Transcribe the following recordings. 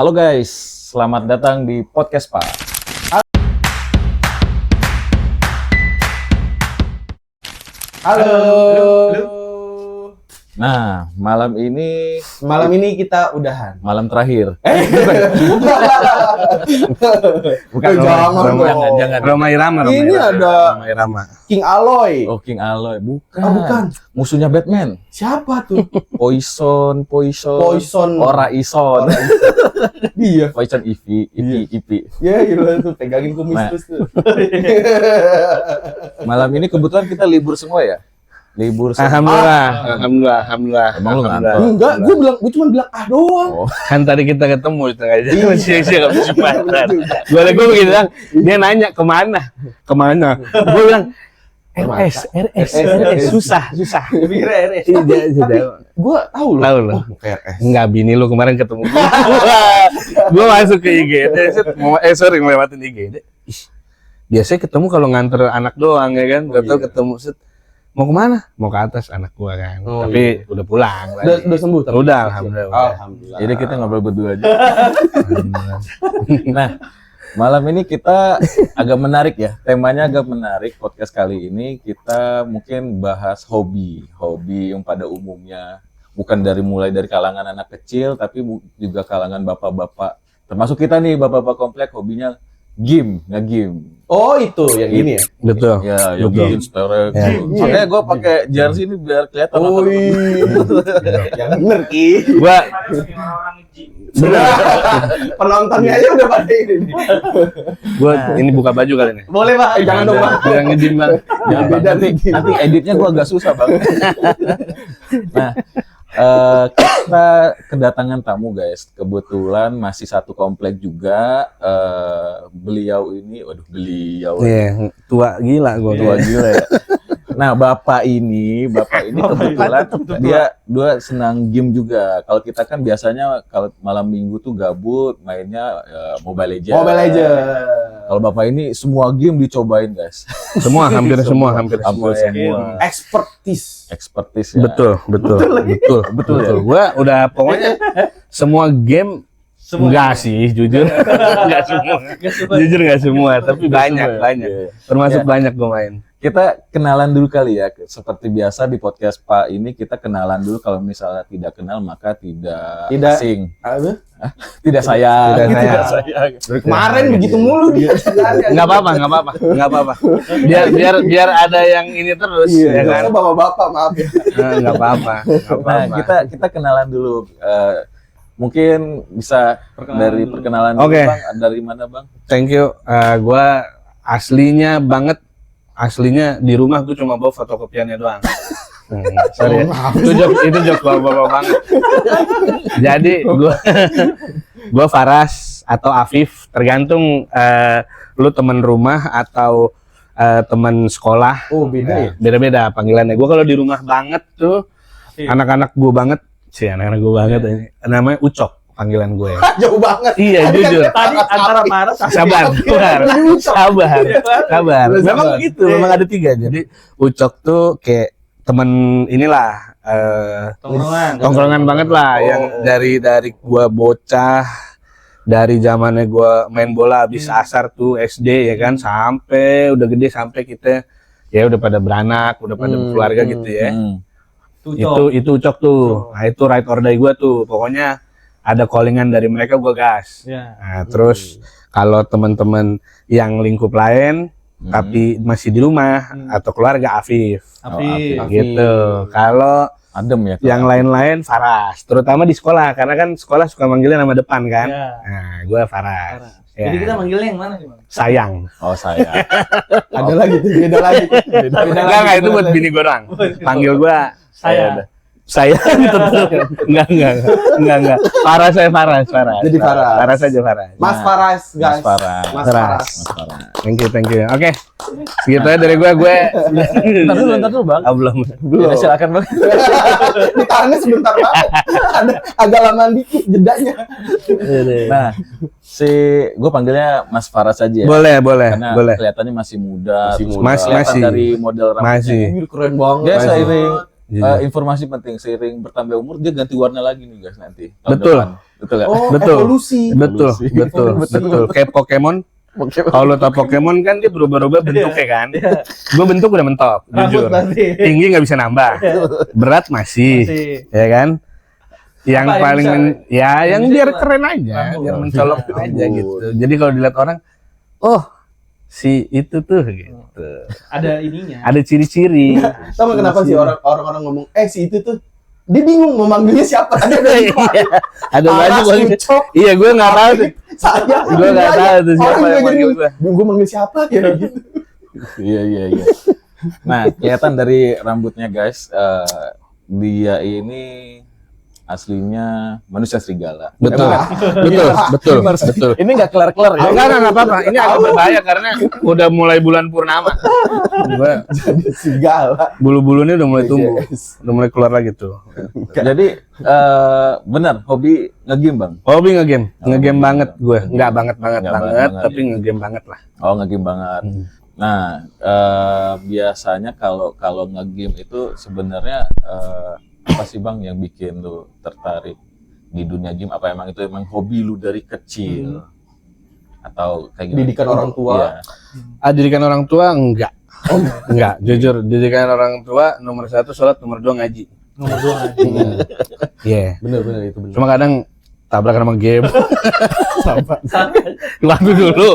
Halo guys, selamat datang di podcast Pak. Halo. Nah, malam ini Kita udahan. malam terakhir. Bukan Jangan. Roma Irama. Ini ada Roma Irama. King Aloy. Oh, King Aloy, bukan. Bukan. Musuhnya Batman. Siapa tuh? Poison. Ora Ison. Dia. Poison Ivy. Ya, gila tuh pegangin kumis Nah. terus tuh. Malam ini kebetulan kita libur semua ya. Libur semua. Alhamdulillah. Emang lu ngantor? Enggak, gue cuma bilang doang. Oh, Kan tadi kita ketemu di tengah jalan, siang-siang habis Jumatan. Gue begitu bilang, dia nanya kemana? Gue bilang RS, susah. Kira RS. Gue tahu loh. Tahu lo? RS. Enggak, bini lu kemarin ketemu. Gue masuk ke IGD, sorry ngelewatin IGD. Ih, biasanya ketemu kalau nganter anak doang ya kan, gak tau ketemu set. Mau kemana? Mau ke atas anak gua kan. Oh, tapi udah pulang. Udah sembuh tapi. Udah, alhamdulillah. Alhamdulillah. jadi kita ngobrol berdua aja. Nah, malam ini kita agak menarik ya. Temanya agak menarik. Podcast kali ini kita mungkin bahas hobi yang pada umumnya bukan mulai dari kalangan anak kecil, tapi juga kalangan bapak-bapak. Termasuk kita nih, bapak-bapak komplek, hobinya nge-game. Oh, itu yang ini ya. Betul. Ya, yang Betul. bikin story. Ya. Makanya gue pakai jersey ini biar kelihatan. Oh, yang bener Ki. Gua Penontonnya aja udah pada ini. ini buka baju kali nih. Boleh Pak, jangan dong Pak. Biar ngejim Bang. Jangan Beda nanti, nih. nanti editnya gue agak susah banget. Nah, kita kedatangan tamu guys. Kebetulan masih satu komplek juga. Beliau ini, Iya, tua gila gua. tua gila ya. Nah, bapak ini kebetulan dia senang game juga. Kalau kita kan biasanya kalau malam minggu tuh gabut mainnya Mobile Legends. Mobile Legends. Kalau bapak ini semua game dicobain guys. Hampir semua. Expertise ya. Betul ya. Gua udah pokoknya semua game enggak sih, jujur. Enggak semua. Jujur enggak semua, tapi banyak. Termasuk banyak gua main. Kita kenalan dulu kali ya. Seperti biasa di podcast Pak ini kita kenalan dulu. Kalau misalnya tidak kenal maka tidak asing. Apa? Tidak sayang. Tidak sayang. Dari Kemarin begitu mulu dia. Enggak apa-apa. Biar ada yang ini terus ya kan. Bapak-bapak maaf ya. Enggak apa-apa. Nah, kita kenalan dulu. Mungkin bisa dari perkenalan dulu, Oke. Bang. Dari mana, Bang? Thank you. Gua aslinya di rumah gue cuma bawa fotokopiannya doang. Sorry. Itu jok bawa banget. Jadi gua Faras atau Afif, tergantung lu teman rumah atau teman sekolah. Oh, beda ya? Beda-beda panggilannya. Gua kalau di rumah banget tuh anak-anak gue banget ini namanya Ucok panggilan gue. Jauh banget. Iya, jujur. Tadi antara Maret Sabar. Memang Sabar. begitu, memang ada 3. Jadi Ucok tuh kayak temen inilah tongkrongan banget lah, yang dari gua bocah, dari zamannya gua main bola habis asar tuh SD ya kan, sampai udah gede, sampai kita ya udah pada beranak, udah pada berkeluarga gitu ya. Itu Ucok tuh. Nah, itu right or die gua tuh. Pokoknya ada callingan dari mereka gua gas. Nah, terus kalau teman-teman yang lingkup lain tapi masih di rumah atau keluarga Afif. Gitu. Kalau Adem ya. yang lain-lain Faras, terutama di sekolah karena kan sekolah suka manggilnya nama depan kan. Nah, gua Faras. Ya. Jadi kita manggilnya yang mana sih, Bang? Sayang. Oh, saya. Ada lagi tuh, beda lagi. Enggak, itu buat bini gua doang. Panggil gua saya tetap enggak. Faras. Jadi Faras. Faras aja Faras. Mas Faras, guys. Mas Faras. Thank you. Oke. Segitu aja dari gue. Ntar dulu, Bang. Belum. Ya, silakan, Bang. Ditahannya sebentar banget. Ada agak lama dikit jedanya. Nah, gue panggilnya Mas Faras aja ya. Boleh. Karena kelihatannya masih muda. Masih. Dari model rambutnya. Masih. Keren banget. Dia seiring informasi penting, seiring bertambah umur dia ganti warna lagi nih guys nanti. Tahun Betul. depan. Betul ya? Oh, Betul. evolusi. Betul, Evolusi. betul, Evolusi. betul. Kayak Pokemon. Kalau lo tau Pokemon kan dia berubah-ubah bentuknya kan. Gue bentuk udah mentok, Rambut jujur. berarti. Tinggi nggak bisa nambah, berat masih, ya kan. Yang Apa yang paling bisa? yang Bisa biar apa? keren aja, Rambut. biar mencolok aja Rambut. gitu. Jadi kalau dilihat orang, oh si itu tuh gitu. Ada ininya. Ada ciri-ciri. Tahu nggak kenapa sih orang-orang ngomong si itu tuh dia bingung mau manggilnya siapa? Tadi ada Iya, ada banyak Aras, banget. Ucok, Iya, gue nggak tahu tuh. saya. Gue nggak tahu tuh siapa Orang yang juga manggil jadi gue. gue manggil siapa ya gitu. Iya. Nah, kelihatan dari rambutnya guys, dia ini aslinya manusia serigala. Betul, Bukan. betul. Ini nggak kelar-kelar ya? Enggak apa-apa. Ini agak berbahaya karena udah mulai bulan purnama. Gua Jadi segala. bulu-bulunya udah mulai tumbuh, Yes. udah mulai keluar lagi tuh. Jadi benar hobi nge-game bang. Hobi ngegame banget gue. Nggak banget, Nggak banget. tapi ngegame banget lah. Oh nge-game banget. Nah biasanya kalau nge-game itu sebenarnya apa sih bang yang bikin lu tertarik di dunia game? Apa emang itu hobi lu dari kecil? Atau kayak gimana? Didikan orang tua. Iya. Didikan orang tua enggak. Enggak, jujur didikan orang tua nomor 1 sholat, nomor 2 ngaji. Nomor 2 aja. Iya. Bener itu bener. Cuma kadang tabrakan sama game. Sama. waktu dulu.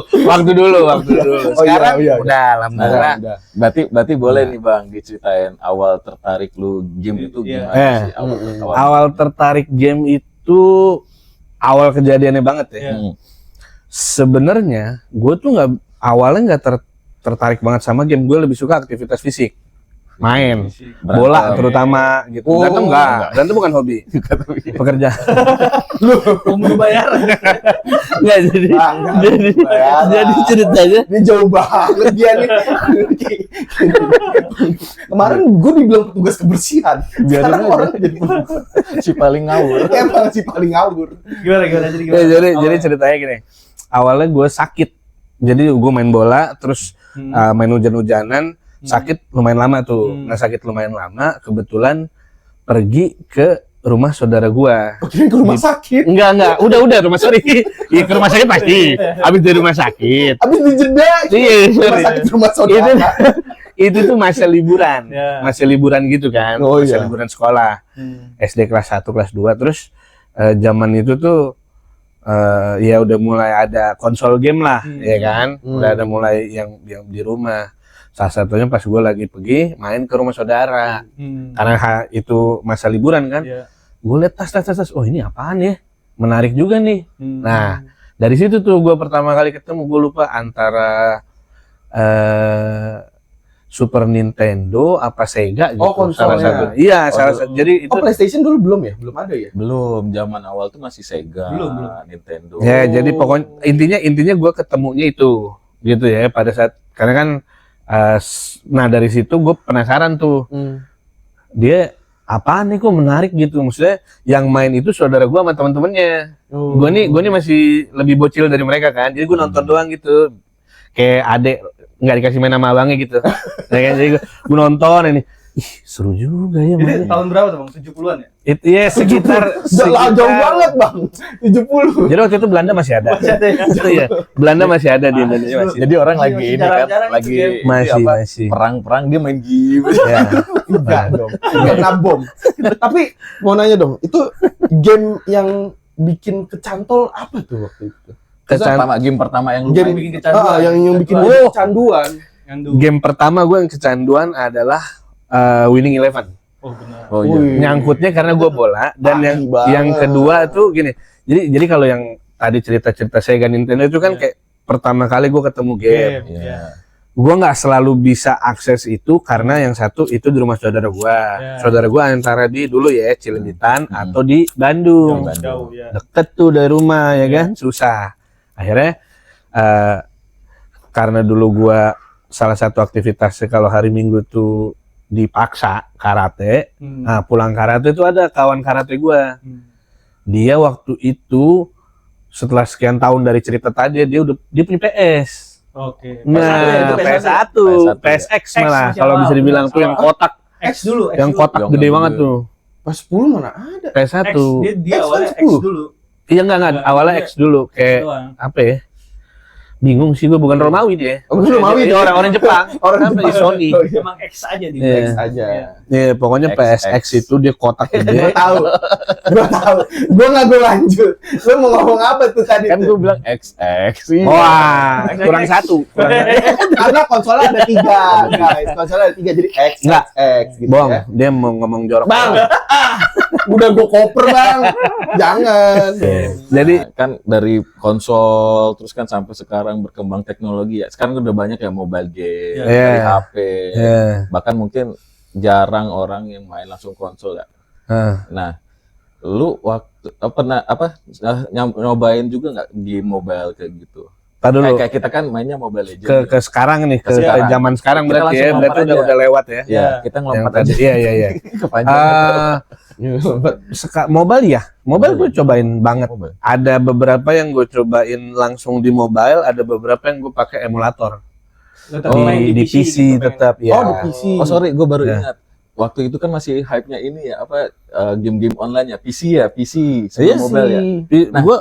Oh, Sekarang iya. udah alhamdulillah. Udah. Berarti boleh nih bang diceritain awal tertarik lu game itu Iya. gimana sih? Awal tertarik game itu awal kejadiannya banget ya. Iya. Sebenarnya gue tuh awalnya nggak tertarik banget sama game. Gue lebih suka aktivitas fisik, main bola terutama gitu. Oh, Berantem berantem bukan hobi, pekerja. Umur bayar. Nggak jadi jadi ceritanya. Ini jauh banget dia nih. Kemarin gue dibilang petugas kebersihan. Sekarang aja. orang jadi Si paling ngawur. emang si paling ngawur. Gimana jadi gimana? Jadi ceritanya gini. Awalnya gue sakit, jadi gue main bola, terus main hujan-hujanan, sakit lumayan lama tuh. Nah sakit lumayan lama, kebetulan pergi ke rumah saudara gua. Kirain ke rumah sakit. Enggak, udah rumah sorry. Iya ke rumah sakit pasti. Habis dari rumah sakit. Habis dijeda. Iya, Rumah sorry. sakit rumah saudara. Itu tuh masa liburan. Ya. Masa liburan gitu kan. Oh, Masa iya. liburan sekolah. SD kelas 1, kelas 2 terus zaman itu tuh ya udah mulai ada konsol game lah, ya kan? Udah ada mulai yang di rumah. Salah satunya pas gue lagi pergi main ke rumah saudara. Karena itu masa liburan kan. Iya. Gue liat tas. Oh ini apaan ya? Menarik juga nih. Nah, dari situ tuh gue pertama kali ketemu, gue lupa antara Super Nintendo apa Sega gitu. Oh, konsolnya. Salah satu. Iya, salah satu. Jadi itu Oh, PlayStation dulu belum ya? Belum ada ya? Belum, zaman awal tuh masih Sega, Belum. Nintendo. ya, jadi pokoknya intinya gue ketemunya itu gitu ya pada saat karena kan nah dari situ gue penasaran tuh. Dia apaan nih kok menarik gitu, maksudnya yang main itu saudara gue sama teman-temannya. Gue nih masih lebih bocil dari mereka kan, jadi gue nonton doang gitu, kayak adek nggak dikasih main sama abangnya gitu. Ya kan, jadi gue nonton ini, ih seru juga ya Ini mainnya. tahun berapa tuh bang? 70-an ya? Itu ya sekitar Jauh banget, Bang. 70. Jadi waktu itu Belanda masih ada. Masih ada ya? Iya, Belanda masih ada di Indonesia masih. Jadi orang Masih lagi ini kan, jarang-jarang lagi itu game. Masih. perang-perang dia main game. Ya. Enggak dong. Kena bom. Tapi mau nanya dong, itu game yang bikin kecantol apa tuh waktu itu? Game pertama yang lu Game main. bikin kecanduan. yang bikin Oh. kecanduan. Yang dulu. Game pertama gue yang kecanduan adalah Winning Eleven. Oh benar. Oh iya. Wih. Nyangkutnya karena gue bola, dan Ahli banget. yang kedua tuh gini. Jadi kalau yang tadi cerita Sega Nintendo itu kan Iya. kayak pertama kali gue ketemu game. Iya. Gue nggak selalu bisa akses itu karena yang satu itu di rumah saudara gue. Iya. Saudara gue antara di dulu ya Cililitan atau di Bandung. Jauh ya. Deket tuh dari rumah ya kan, susah. Akhirnya karena dulu gua salah satu aktivitasnya kalau hari Minggu tuh dipaksa karate. Nah, pulang karate itu ada kawan karate gua. Dia waktu itu setelah sekian tahun dari cerita tadi dia punya PS. Oke. Nah, PS1 ya, itu PS1, PS1, PSX ya. malah X kalau masih bisa awal, dibilang benar. tuh yang kotak. X dulu. X yang dulu. kotak Yang gede nggak banget gede. tuh. Pas 10 mana ada? PS1. X, dia X awalnya kan X 10. dulu. Iya enggak awalnya X dulu X kayak doang. apa ya? Bingung sih gue, bukan Romawi dia. Oh, bukan Romawi Dia dia. orang Jepang. Orang Apa, Jepang. Sony. Oh, iya. Emang X aja di Iya. X aja. Iya. Ya, pokoknya XX. PSX itu dia kotak Gua gede. tahu. Gua nggak gue lanjut. Lu mau ngomong apa tuh tadi? Kan tuh? gue bilang XX. Iya. Wah, kurang satu. Karena konsolnya ada 3, guys. Konsolnya ada 3 jadi X, Nggak. X gitu Bohong, ya. dia mau ngomong jorok. Bang, udah gue koper bang. Jangan. Jadi Nah, kan dari konsol terus kan sampai sekarang berkembang teknologi ya. Sekarang udah banyak ya mobile game, Iya. dari HP. ya. Bahkan mungkin jarang orang yang main langsung konsol ya. Nah, lu waktu pernah nyobain juga nggak game mobile kayak gitu? Tar dulu Kayak kita kan mainnya Mobile Legends. ke sekarang nih, ke Sekarang. zaman sekarang Kita berarti langsung ya, berarti lompat aja. udah lewat ya. Ya, kita Yang ngelompat tadi, aja iya iya iya. kepanjangan. Mobile ya, mobile gue cobain banget. Mobile. Ada beberapa yang gue cobain langsung di mobile, ada beberapa yang gue pakai emulator Tetap Oh, main di PC gitu, pengen. tetap ya. Oh, di PC. Oh sorry, gue baru Ya. ingat. Waktu itu kan masih hype-nya ini ya, apa game-game online ya, PC ya, PC Iya sebelum mobile ya. Nah. Gue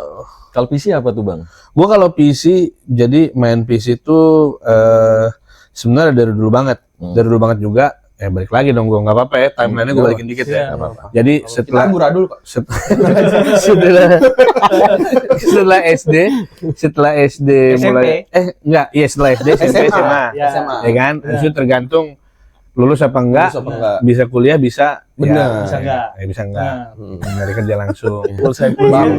Kalau PC apa tuh bang? kalau PC jadi main PC tuh sebenarnya dari dulu banget, dari dulu banget juga. Balik lagi dong gue, nggak apa-apa ya, timelinenya gue balikin dikit Iya, ya. nggak apa-apa. Jadi Kita setelah amburadul kok. setelah setelah SD SMP. mulai enggak, iya setelah SD SMP SMA. Ya. SMA. Ya kan? Itu tergantung lulus apa enggak, Lulus apa enggak? bisa kuliah bisa Benar. Bisa enggak? bisa enggak. Nah, Dari kerja langsung. Bang.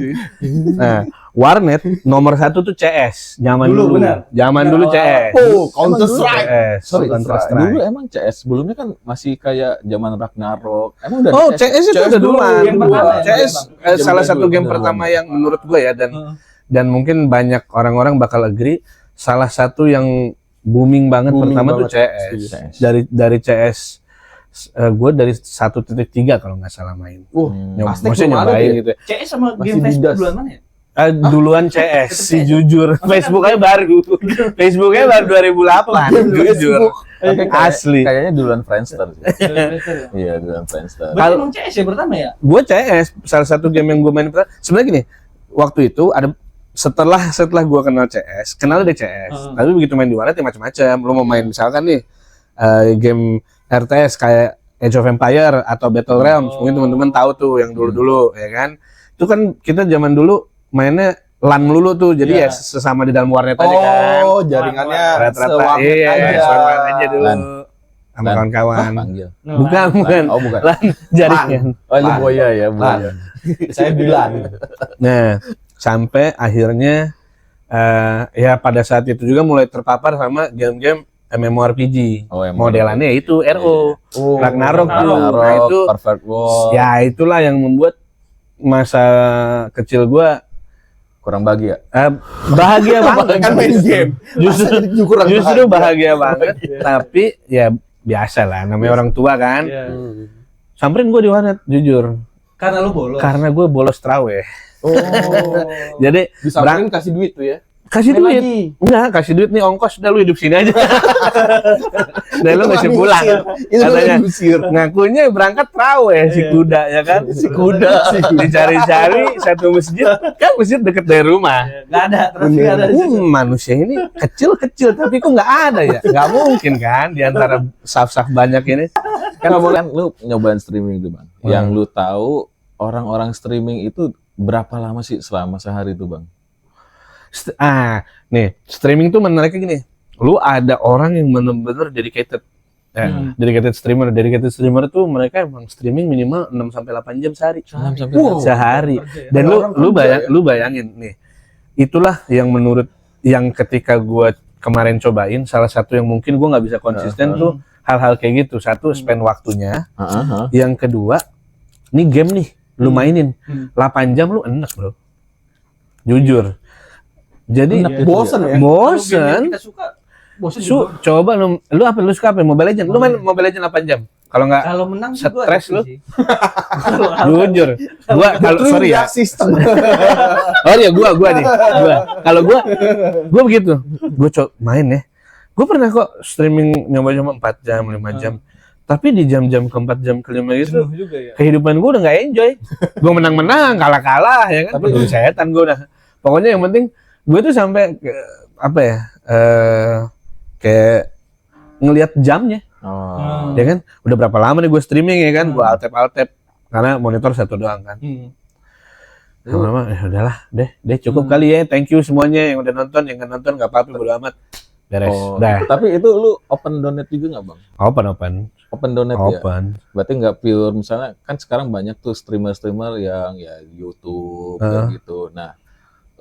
Nah, warnet nomor 1 tuh CS. Zaman Dulu, dulu. benar. Zaman Benar, dulu awal-awal. CS. Oh, Counter Strike. CS. Sorry, Counter dulu Strike. emang CS sebelumnya kan masih kayak zaman Ragnarok. Emang udah Oh, ada CS itu CS udah dulu, duluan. yang pertama ya, CS Bang. salah Game satu dulu, game benar, pertama benar. yang menurut gue ya, dan mungkin banyak orang-orang bakal agree, salah satu yang booming banget Booming pertama tuh banget. CS. CS. Dari CS gue dari 1.3 kalau nggak salah main. Aztec Maksudnya belum ada nyobain tuh ya? gitu. CS sama Masih game Facebook didas. duluan mana ya? Duluan CS sih jujur. Facebooknya baru. Facebooknya baru 2008. Jujur. Tapi Asli. Kayaknya duluan Friendster. sih. Betul. Iya, duluan Friendster. Berarti emang CS ya pertama ya? Gue CS, salah satu game yang gue main pertama. Sebenarnya gini, waktu itu ada setelah gue kenal CS, kenal ada CS. Tapi begitu main di warnet ya macam-macam. Lo mau main misalkan nih game RTS kayak Age of Empire atau Battle Realms, mungkin teman-teman tahu tuh yang dulu-dulu ya kan. Itu kan kita zaman dulu mainnya LAN melulu tuh, jadi ya sesama di dalam warnet aja kan. Oh, jaringannya Rata-rata sewarnet iya, aja. warnet aja dulu. LAN. Sama LAN. kawan-kawan. Panggil. Bukan. Oh, bukan. LAN jaringan. Oh, ini buaya ya, buaya. Saya bilang. Nah, sampai akhirnya ya pada saat itu juga mulai terpapar sama game-game MMORPG. Oh, yang Modelannya itu RO, Oh, Ragnarok tuh. Ragnarok, Nah, itu Perfect World. ya itulah yang membuat masa kecil gua Kurang bahagia. bahagia banget. Kan main game. Justru bahagia banget. Tapi ya biasa lah, namanya orang tua kan. Iya. Samperin gua di warnet, jujur. Karena lu bolos. Karena gue bolos traweh. Oh. Jadi Disamperin kasih duit tuh ya. kasih Main duit. lagi. Enggak, kasih duit nih ongkos, udah lu hidup sini aja. Dan lu nggak usah pulang. Itu Katanya. kan diusir. Ngakunya berangkat traweh si kuda ya kan? Si kuda dicari-cari satu masjid, kan masjid deket dari rumah. Nggak ada, terus nggak ada. di situ. Manusia ini kecil-kecil tapi kok nggak ada ya? Nggak mungkin kan di antara saf-saf banyak ini. Kan lu nyobain streaming tuh bang. Yang lu tahu orang-orang streaming itu berapa lama sih selama sehari tuh bang? Nih streaming tuh menariknya gini. Lu ada orang yang bener-bener dedicated. Dedicated streamer tuh mereka emang streaming minimal 6 sampai 8 jam sehari. Sehari. Dan lu bayangin nih. Itulah yang menurut yang ketika gua kemarin cobain salah satu yang mungkin gua nggak bisa konsisten tuh hal-hal kayak gitu. Satu spend waktunya. Yang kedua, nih game nih lu mainin 8 jam lu enak, Bro. Jujur. Jadi Bosen ya? Kalau game yang bosen. kita suka, bosen juga. Coba lu apa lu suka apa? Mobile Legends. Lu main Mobile Legends 8 jam. Kalau nggak Kalau menang sih gua stres happy lu. sih. jujur. Gua kalau sorry ya. Sistem. Oh iya gua nih. Kalau gua begitu. Gua main ya. Gua pernah kok streaming nyoba 4 jam, 5 jam. Tapi di jam-jam keempat, jam kelima gitu, Jenuh juga ya. kehidupan gue udah nggak enjoy. Gue menang-menang, kalah-kalah, ya kan. Tapi- Udah setan gue udah. Pokoknya yang penting gue tuh sampai apa ya? Kayak ngelihat jamnya, Oh. ya kan. Udah berapa lama nih gue streaming ya kan? Gue alt-tab karena monitor satu doang kan. Lama-lama udahlah, deh cukup kali ya. Thank you semuanya yang udah nonton, yang nggak nonton nggak apa-apa, bodo amat. Beres. Oh, Dah. tapi itu lu open donate juga nggak bang? Open. Open donate ya? Open. Berarti nggak pure, misalnya kan sekarang banyak tuh streamer-streamer yang ya YouTube kayak gitu. Nah,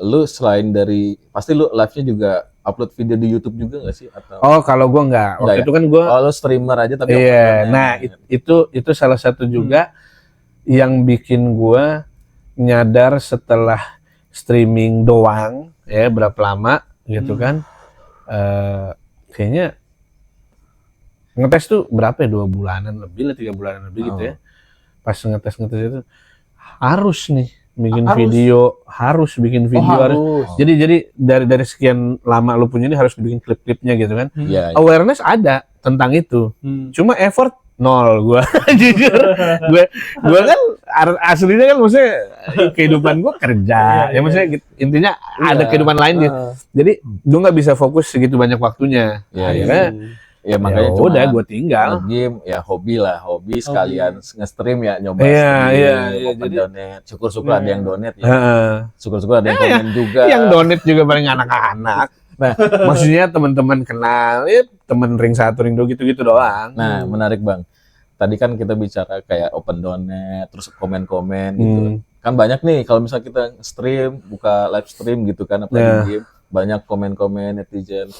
lu selain dari, pasti lu live-nya juga upload video di YouTube juga nggak sih? Atau Oh, kalau gue nggak. Waktu Nggak ya? itu kan gue lu streamer aja tapi open iya, donate. nah itu salah satu juga yang bikin gua nyadar setelah streaming doang ya berapa lama gitu kan, kayaknya ngetes tuh berapa ya, 2 bulanan lebih lah, 3 bulanan lebih gitu ya. Pas ngetes itu harus nih bikin Harus. video, harus bikin video, harus. Jadi dari sekian lama lu punya ini harus dibikin klip-klipnya gitu kan. Iya, iya. Awareness ada tentang itu. Cuma effort nol gua. Jujur. Gua kan aslinya kan maksudnya kehidupan gua kerja. Ya maksudnya intinya ada kehidupan lain gitu. Jadi gua nggak bisa fokus segitu banyak waktunya. Iya, iya. Akhirnya Ya ya makanya udah gua tinggal. game ya hobi lah, hobi sekalian nge-stream ya, nyoba Iya, stream, iya, open jadi- donate. Syukur-syukur ada yang donate ya. Heeh. Syukur-syukur ada yang komen juga. Yang donate juga paling anak-anak. Nah, maksudnya teman-teman kenal, ya temen ring 1, ring 2 gitu-gitu doang. Nah, menarik Bang. Tadi kan kita bicara kayak open donate, terus komen-komen gitu. Kan banyak nih kalau misalnya kita stream, buka live stream gitu kan, apalagi game, banyak komen-komen netizen.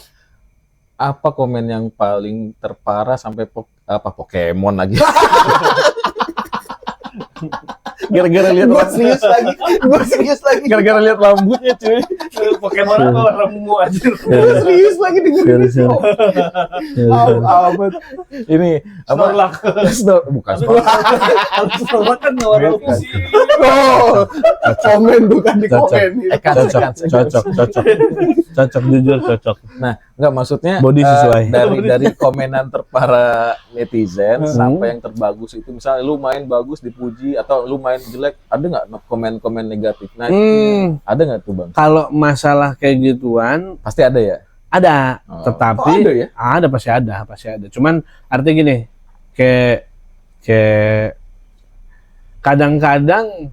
Apa komen yang paling terparah sampai Pokemon lagi? Gara-gara lihat Gua serius lagi. gara-gara lihat rambutnya cuy. Pokemon apa warna ungu aja. Gua serius lagi dengerin itu. Amat. Ini apa? Bukan Snorlax. Kalau Snorlax kan warna ungu sih. Oh, komen bukan di komen. Cocok jujur cocok. Nah, enggak maksudnya Body sesuai. dari komenan terpara netizen sampai yang terbagus itu, misalnya lu main bagus dipuji atau lu main jelek, ada nggak komen-komen negatif? Nah, ada nggak tuh Bang? Kalau masalah kayak gituan Pasti ada ya. ada, Oh. tetapi Oh, ada ya? ada, pasti ada. Cuman artinya gini, kayak kadang-kadang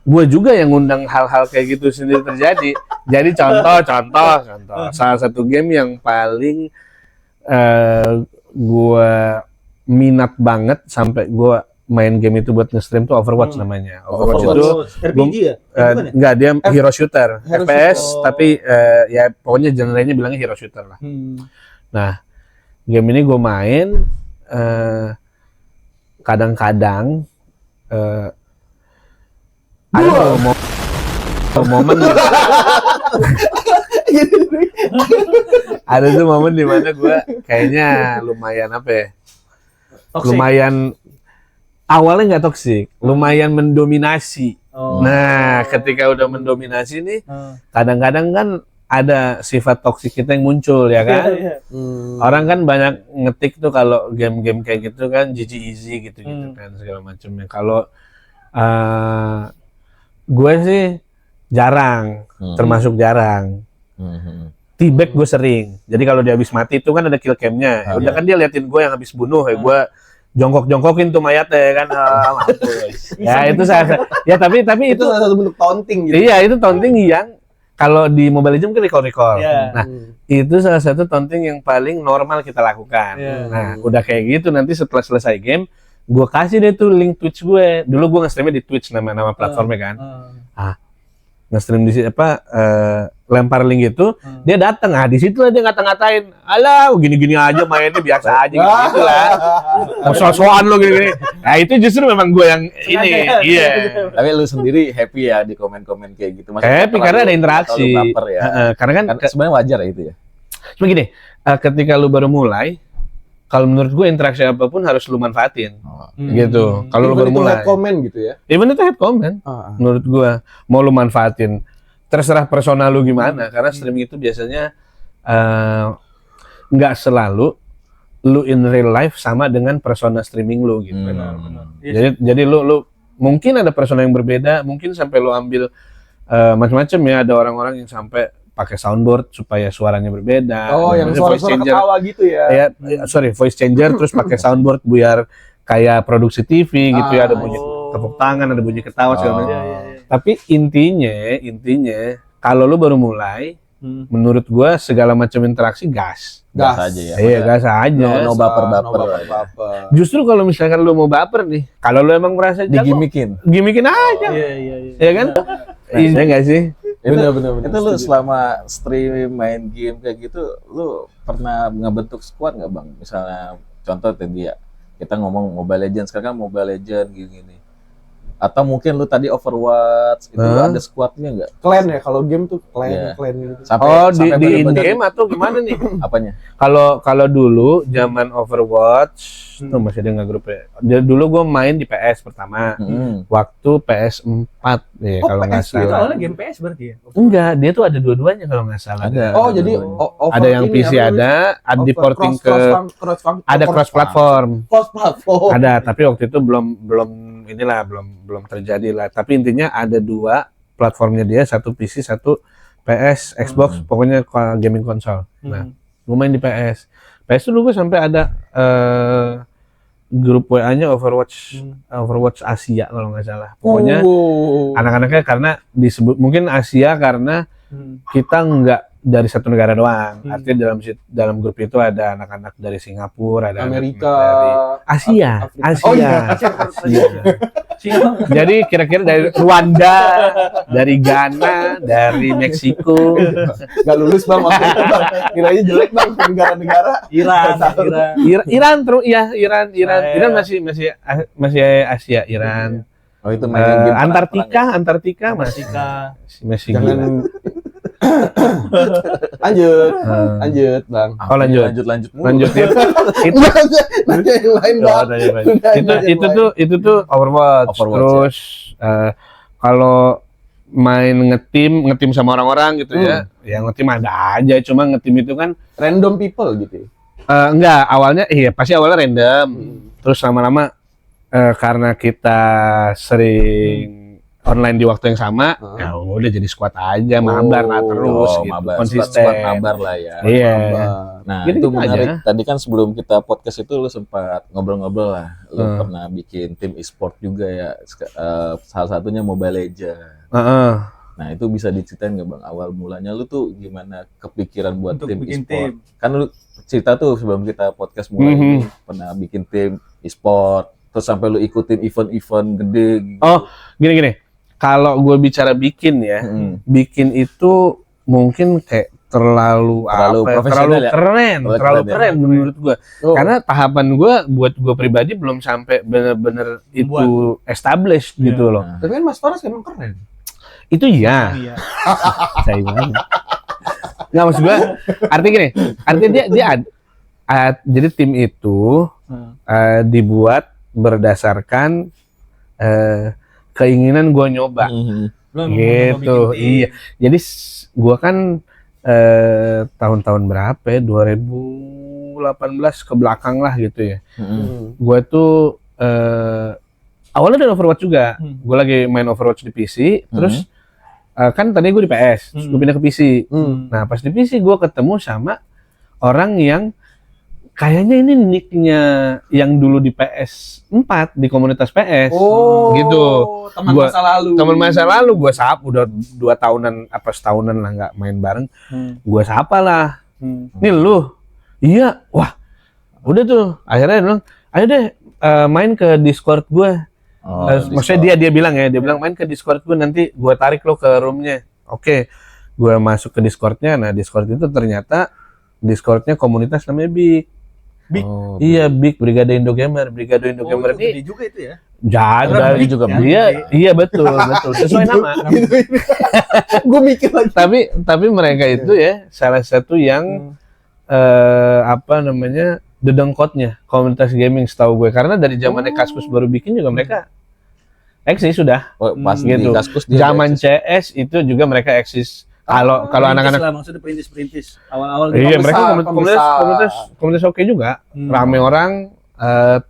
gue juga yang ngundang hal-hal kayak gitu sendiri terjadi. Jadi contoh. Salah satu game yang paling gue minat banget sampai gue main game itu buat nge-stream tuh Overwatch namanya. Overwatch itu RPG ya? Bukan ya? enggak, dia hero shooter, Hero FPS, shooter. tapi ya pokoknya genre-nya bilangnya hero shooter lah. Nah, game ini gue main kadang-kadang ada momen ada tuh momen dimana gue kayaknya lumayan apa ya, Toxic. lumayan awalnya nggak toksik, lumayan mendominasi. Oh. Nah, ketika udah mendominasi nih, kadang-kadang kan ada sifat toksik kita yang muncul ya kan. Iya. Orang kan banyak ngetik tuh kalau game-game kayak gitu kan GG easy gitu-gitu kan segala macamnya. Kalau gue sih jarang, termasuk jarang. T-back gue sering. Jadi kalau dia habis mati itu kan ada kill cam-nya. Udah kan dia liatin gue yang habis bunuh, ya gue jongkok-jongkokin tuh mayatnya ya kan. Mampus. Ya itu saya. Ya tapi Itu salah satu bentuk taunting gitu. iya itu taunting yang kalau di Mobile Legends kan recall. Iya. Nah, itu salah satu taunting yang paling normal kita lakukan. Iya. Nah, udah kayak gitu nanti setelah selesai game, gue kasih deh tuh link Twitch gue. Dulu gue nge-streamnya di Twitch nama platformnya kan. Nge-stream di situ lempar link itu, dia datang. Ah, di situ dia ngata-ngatain, "Alah, gini-gini aja mainnya biasa aja gitu lah. Mau so-soan lo gini-gini." Nah, itu justru memang gue yang ini. Iya. Tapi lu sendiri happy ya di komen-komen kayak gitu? Happy karena ada interaksi. Terlalu baper ya. Karena kan Kan sebenarnya wajar ya itu ya. cuma gini, ketika lu baru mulai, kalau menurut gue interaksi apapun harus lu manfaatin. Gitu. Kalau lu baru mulai. Komen gitu ya. Even itu head comment. Menurut gue, mau lu manfaatin. Terserah personal lu gimana. Karena streaming itu biasanya nggak selalu lu in real life sama dengan persona streaming lu gitu. Benar. Iya Jadi lu mungkin ada persona yang berbeda, mungkin sampai lu ambil macam-macam ya, ada orang-orang yang sampai pakai soundboard supaya suaranya berbeda. Oh, yang Maksudnya voice suara-suara changer. ketawa gitu ya. Ya, voice changer terus pakai soundboard biar kayak produksi TV gitu ya, ada bunyi tepuk tangan, ada bunyi ketawa segala macam. Iya. Tapi intinya kalau lu baru mulai, menurut gua segala macam interaksi gas. Gas aja ya. Iya, gas aja. No baper-baper. baper. Justru kalau misalkan lu mau baper nih, kalau lu emang merasa jago, Digimikin. gimikin aja. Iya. Ya kan? Iya enggak sih? Bener. Itu lu selama stream main game kayak gitu, lu pernah ngebentuk squad nggak bang? Misalnya contoh tadi ya, kita ngomong Mobile Legends, sekarang kan Mobile Legends gini. Atau mungkin lu tadi Overwatch, itu lu ada squadnya nggak? Clan ya, kalau game tuh Iya. clan gitu. Di in bener-bener- game atau gimana nih? Apanya? Kalau dulu zaman Overwatch tuh masih ada nggak grup ya. Dulu gue main di PS pertama. Waktu PS4 ya kalau nggak PS Itu salah. awalnya game PS berarti ya? Enggak, dia tuh ada dua-duanya kalau nggak salah. Ada. Oh, jadi Ada yang PC ada di porting ke ada cross platform. Cross platform. Ada, tapi waktu itu belum terjadi lah. Tapi intinya ada dua platformnya dia, satu PC, satu PS, Xbox, pokoknya gaming konsol. Nah, gue main di PS. PS tuh dulu gue sampai ada grup WA-nya Overwatch Asia kalau nggak salah. Pokoknya anak-anaknya karena disebut mungkin Asia karena kita nggak dari satu negara doang. Artinya dalam grup itu ada anak-anak dari Singapura, ada Amerika, anak-anak dari Asia. Oh, iya. Asia. Jadi kira-kira dari Rwanda, dari Ghana, dari Meksiko. Nggak lulus bang, waktu itu bang. Nilainya jelek bang, ke negara-negara. Iran terus ya, Iran masih Asia, Iran. Oh itu main game Antartika masih gila. Jangan. Lanjut bang. Oh, lanjut mulu. ya. Nanya yang lain bang. itu tuh Overwatch. Terus kalau main ngetim sama orang-orang gitu ya, yang ngetim ada aja, cuma ngetim itu kan Random people gitu. enggak, awalnya pasti awalnya random. Terus lama-lama karena kita sering online di waktu yang sama, ya udah jadi squad aja, mabar terus gitu, konsisten. Squad mabar lah ya. Iya. Nah, Gitu itu menarik. aja. Tadi kan sebelum kita podcast itu lu sempat ngobrol-ngobrol lah. Lu pernah bikin tim e-sport juga ya. Salah satunya Mobile Legends. Nah, itu bisa diceritain nggak Bang? Awal mulanya lu tuh gimana kepikiran buat Untuk tim bikin e-sport? tim. Kan lu cerita tuh sebelum kita podcast mulai ini pernah bikin tim e-sport, terus sampai lu ikutin event-event gede gitu. Oh, gini. Kalau gue bicara bikin ya, bikin itu mungkin kayak terlalu profesional ya? terlalu keren menurut gue. Karena tahapan gue buat gue pribadi belum sampai bener-bener itu established gitu loh. Tapi kan Mas Faras emang keren. Itu iya. Saya banget. Nggak, maksud gue, artinya dia jadi tim itu dibuat berdasarkan keinginan gue nyoba. Gitu. Iya. Jadi gue kan tahun-tahun berapa ya? 2018 ke belakang lah gitu ya. Gue tuh awalnya dari Overwatch juga. Gue lagi main Overwatch di PC, terus kan tadi gue di PS, terus gue pindah ke PC. Nah, pas di PC gue ketemu sama orang yang kayaknya ini nicknya yang dulu di PS4 di komunitas PS. Gitu. Teman masa lalu gue sapa, udah 2 tahunan apa setahunan lah nggak main bareng. Gue sapa lah. Nih lu. Iya. Wah. Udah tuh. Akhirnya dia bilang, "Ayo deh main ke Discord gue." Maksudnya dia bilang main ke Discord gue, nanti gue tarik lo ke roomnya. Oke. Gue masuk ke Discordnya. Nah, Discord itu ternyata Discordnya komunitas namanya Big. Iya, Big Brigade Indogamer. Brigade Indogamer ini juga itu ya. jaga juga iya betul sesuai nama. Gue mikir lagi. Tapi mereka itu ya salah satu yang dedengkotnya komunitas gaming setahu gue, karena dari zamannya Kaskus baru bikin juga mereka eksis sudah. Pas gitu. di Kaskus dia Zaman CS itu juga mereka eksis Kalau anak-anak lah, maksudnya perintis awal-awal iya, mereka Pembesar. komunitas oke juga. Rame orang,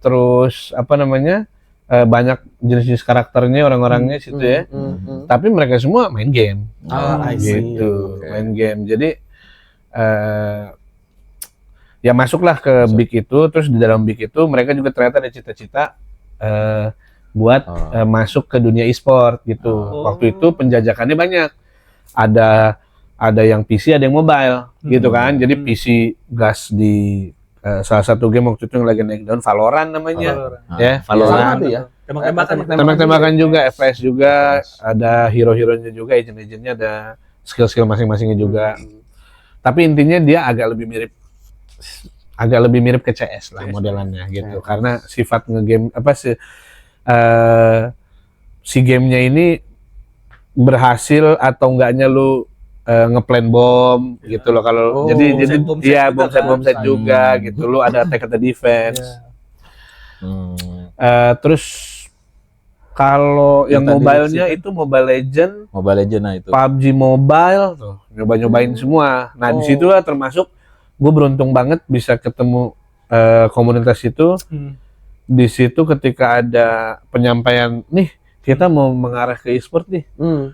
terus apa namanya? Banyak jenis-jenis karakternya orang-orangnya situ ya. Tapi mereka semua main game. I see. Gitu, Oke. main game. Jadi ya masuklah ke Big itu, terus di dalam Big itu mereka juga ternyata ada cita-cita buat masuk ke dunia e-sport gitu. Waktu itu penjajakannya banyak. Ada yang PC, ada yang mobile gitu kan. Jadi PC gas di salah satu game waktu itu yang lagi naik daun, Valorant namanya. Ya, Sama Valorant. tuh ya. Tembak-tembakan. Tembak-tembakan juga, FPS juga, ada hero-heronya juga, agent-agentnya, ada skill-skill masing-masingnya juga. Tapi intinya dia agak lebih mirip ke CS lah modelannya gitu. Karena sifat ngegame si gamenya ini berhasil atau enggaknya lu ngeplan bom gitu loh. Kalau jadi bom set iya juga bom set kan. juga gitu. Lu ada attack atau defense. Terus kalau yang Tadi mobilenya sih. itu Mobile Legend, Mobile Legends nah itu. PUBG Mobile tuh nyobain semua. Nah di situ lah termasuk gue beruntung banget bisa ketemu komunitas itu. Di situ ketika ada penyampaian nih kita mau mengarah ke e-sport nih,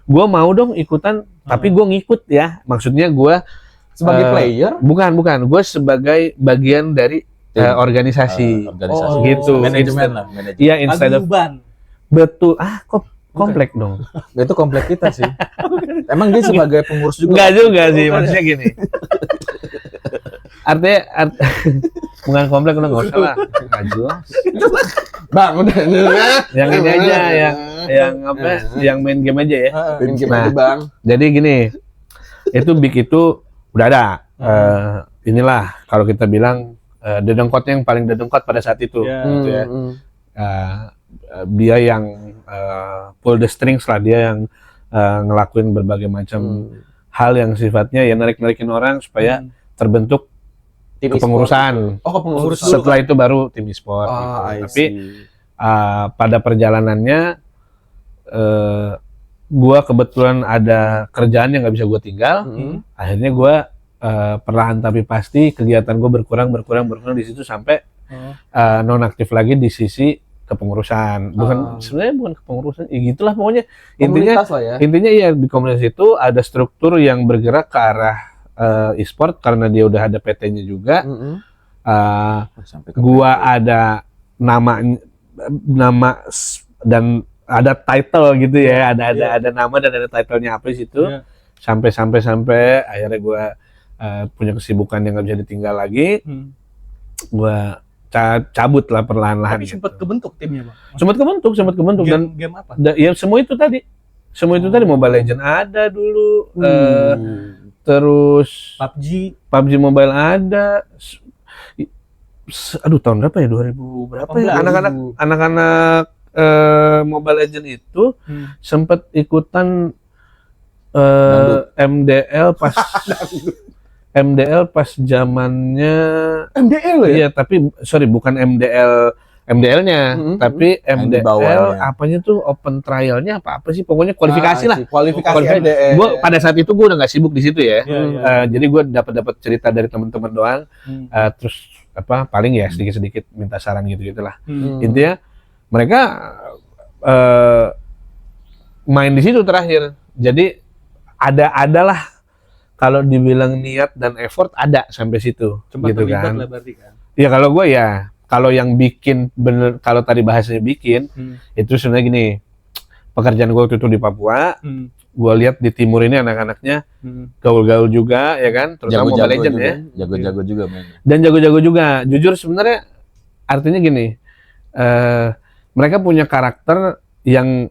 gue mau dong ikutan, tapi gue ngikut ya. Maksudnya gue Sebagai player? bukan, gue sebagai bagian dari organisasi. Organisasi gitu. manajemen lah, manajemen. Iya, instead of Paguyuban. betul. Komplek dong. Itu komplek kita sih. Emang dia sebagai pengurus juga. Enggak juga sih, maksudnya gini. Artinya bukan komplek, udah nggak usah lah. Nggak jelas. Bang, udah. Yang ini aja, yang apa? Yang main game aja ya. Main game Nah, aja, Bang. Jadi gini, itu Big itu udah ada. Inilah kalau kita bilang dedengkotnya yang paling dedengkot pada saat itu. Ya. Gitu ya. Dia yang pull the strings lah, dia yang ngelakuin berbagai macam hal yang sifatnya ya narik-narikin orang supaya terbentuk Tim kepengurusan. Oh, kepengurusan. Setelah itu baru tim e-sport. I gitu. Tapi see. pada perjalanannya gua kebetulan ada kerjaan yang nggak bisa gua tinggal. Akhirnya gua perlahan tapi pasti kegiatan gua berkurang di situ sampai nonaktif lagi di sisi kepengurusan. Sebenarnya bukan kepengurusan, ya gitulah pokoknya. Komunitas lah ya. Intinya ya di komunitas itu ada struktur yang bergerak ke arah e-sport karena dia udah ada PT-nya juga. Sampai ke Gua ada nama dan ada title gitu ya, ada nama dan ada titlenya apa di situ. Iya. Sampai akhirnya gua punya kesibukan yang nggak bisa ditinggal lagi. Gua cabut lah perlahan-lahan. Tapi sempat kebentuk timnya, Bang. Sempat kebentuk dan Game apa? ya semua itu tadi Mobile Legend ada dulu, terus PUBG Mobile ada. Aduh, tahun berapa ya? 2000 berapa ya? 18. Anak-anak Mobile Legend itu sempat ikutan MDL pas zamannya MDL ya? iya, tapi sorry bukan MDL-nya, tapi Yang di MDL bawahnya. apanya tuh open trial-nya apa sih pokoknya kualifikasi lah. Kualifikasi MDL. Gue pada saat itu gue udah nggak sibuk di situ ya. Iya. Jadi gue dapat cerita dari teman-teman doang. Terus paling ya sedikit-sedikit minta saran gitu-gitulah. Intinya mereka main di situ terakhir. Jadi adalah kalau dibilang niat dan effort ada sampai situ. Sempat gitu terlibat kan. lah berarti kan. Ya kalau gue ya, kalau yang bikin bener, kalau tadi bahasanya bikin, itu sebenarnya gini, pekerjaan gue waktu itu di Papua, gue lihat di timur ini anak-anaknya gaul-gaul juga, ya kan, terutama Mobile Legends ya, Jago-jago juga mainnya. dan jago-jago juga. Jujur sebenarnya artinya gini, mereka punya karakter yang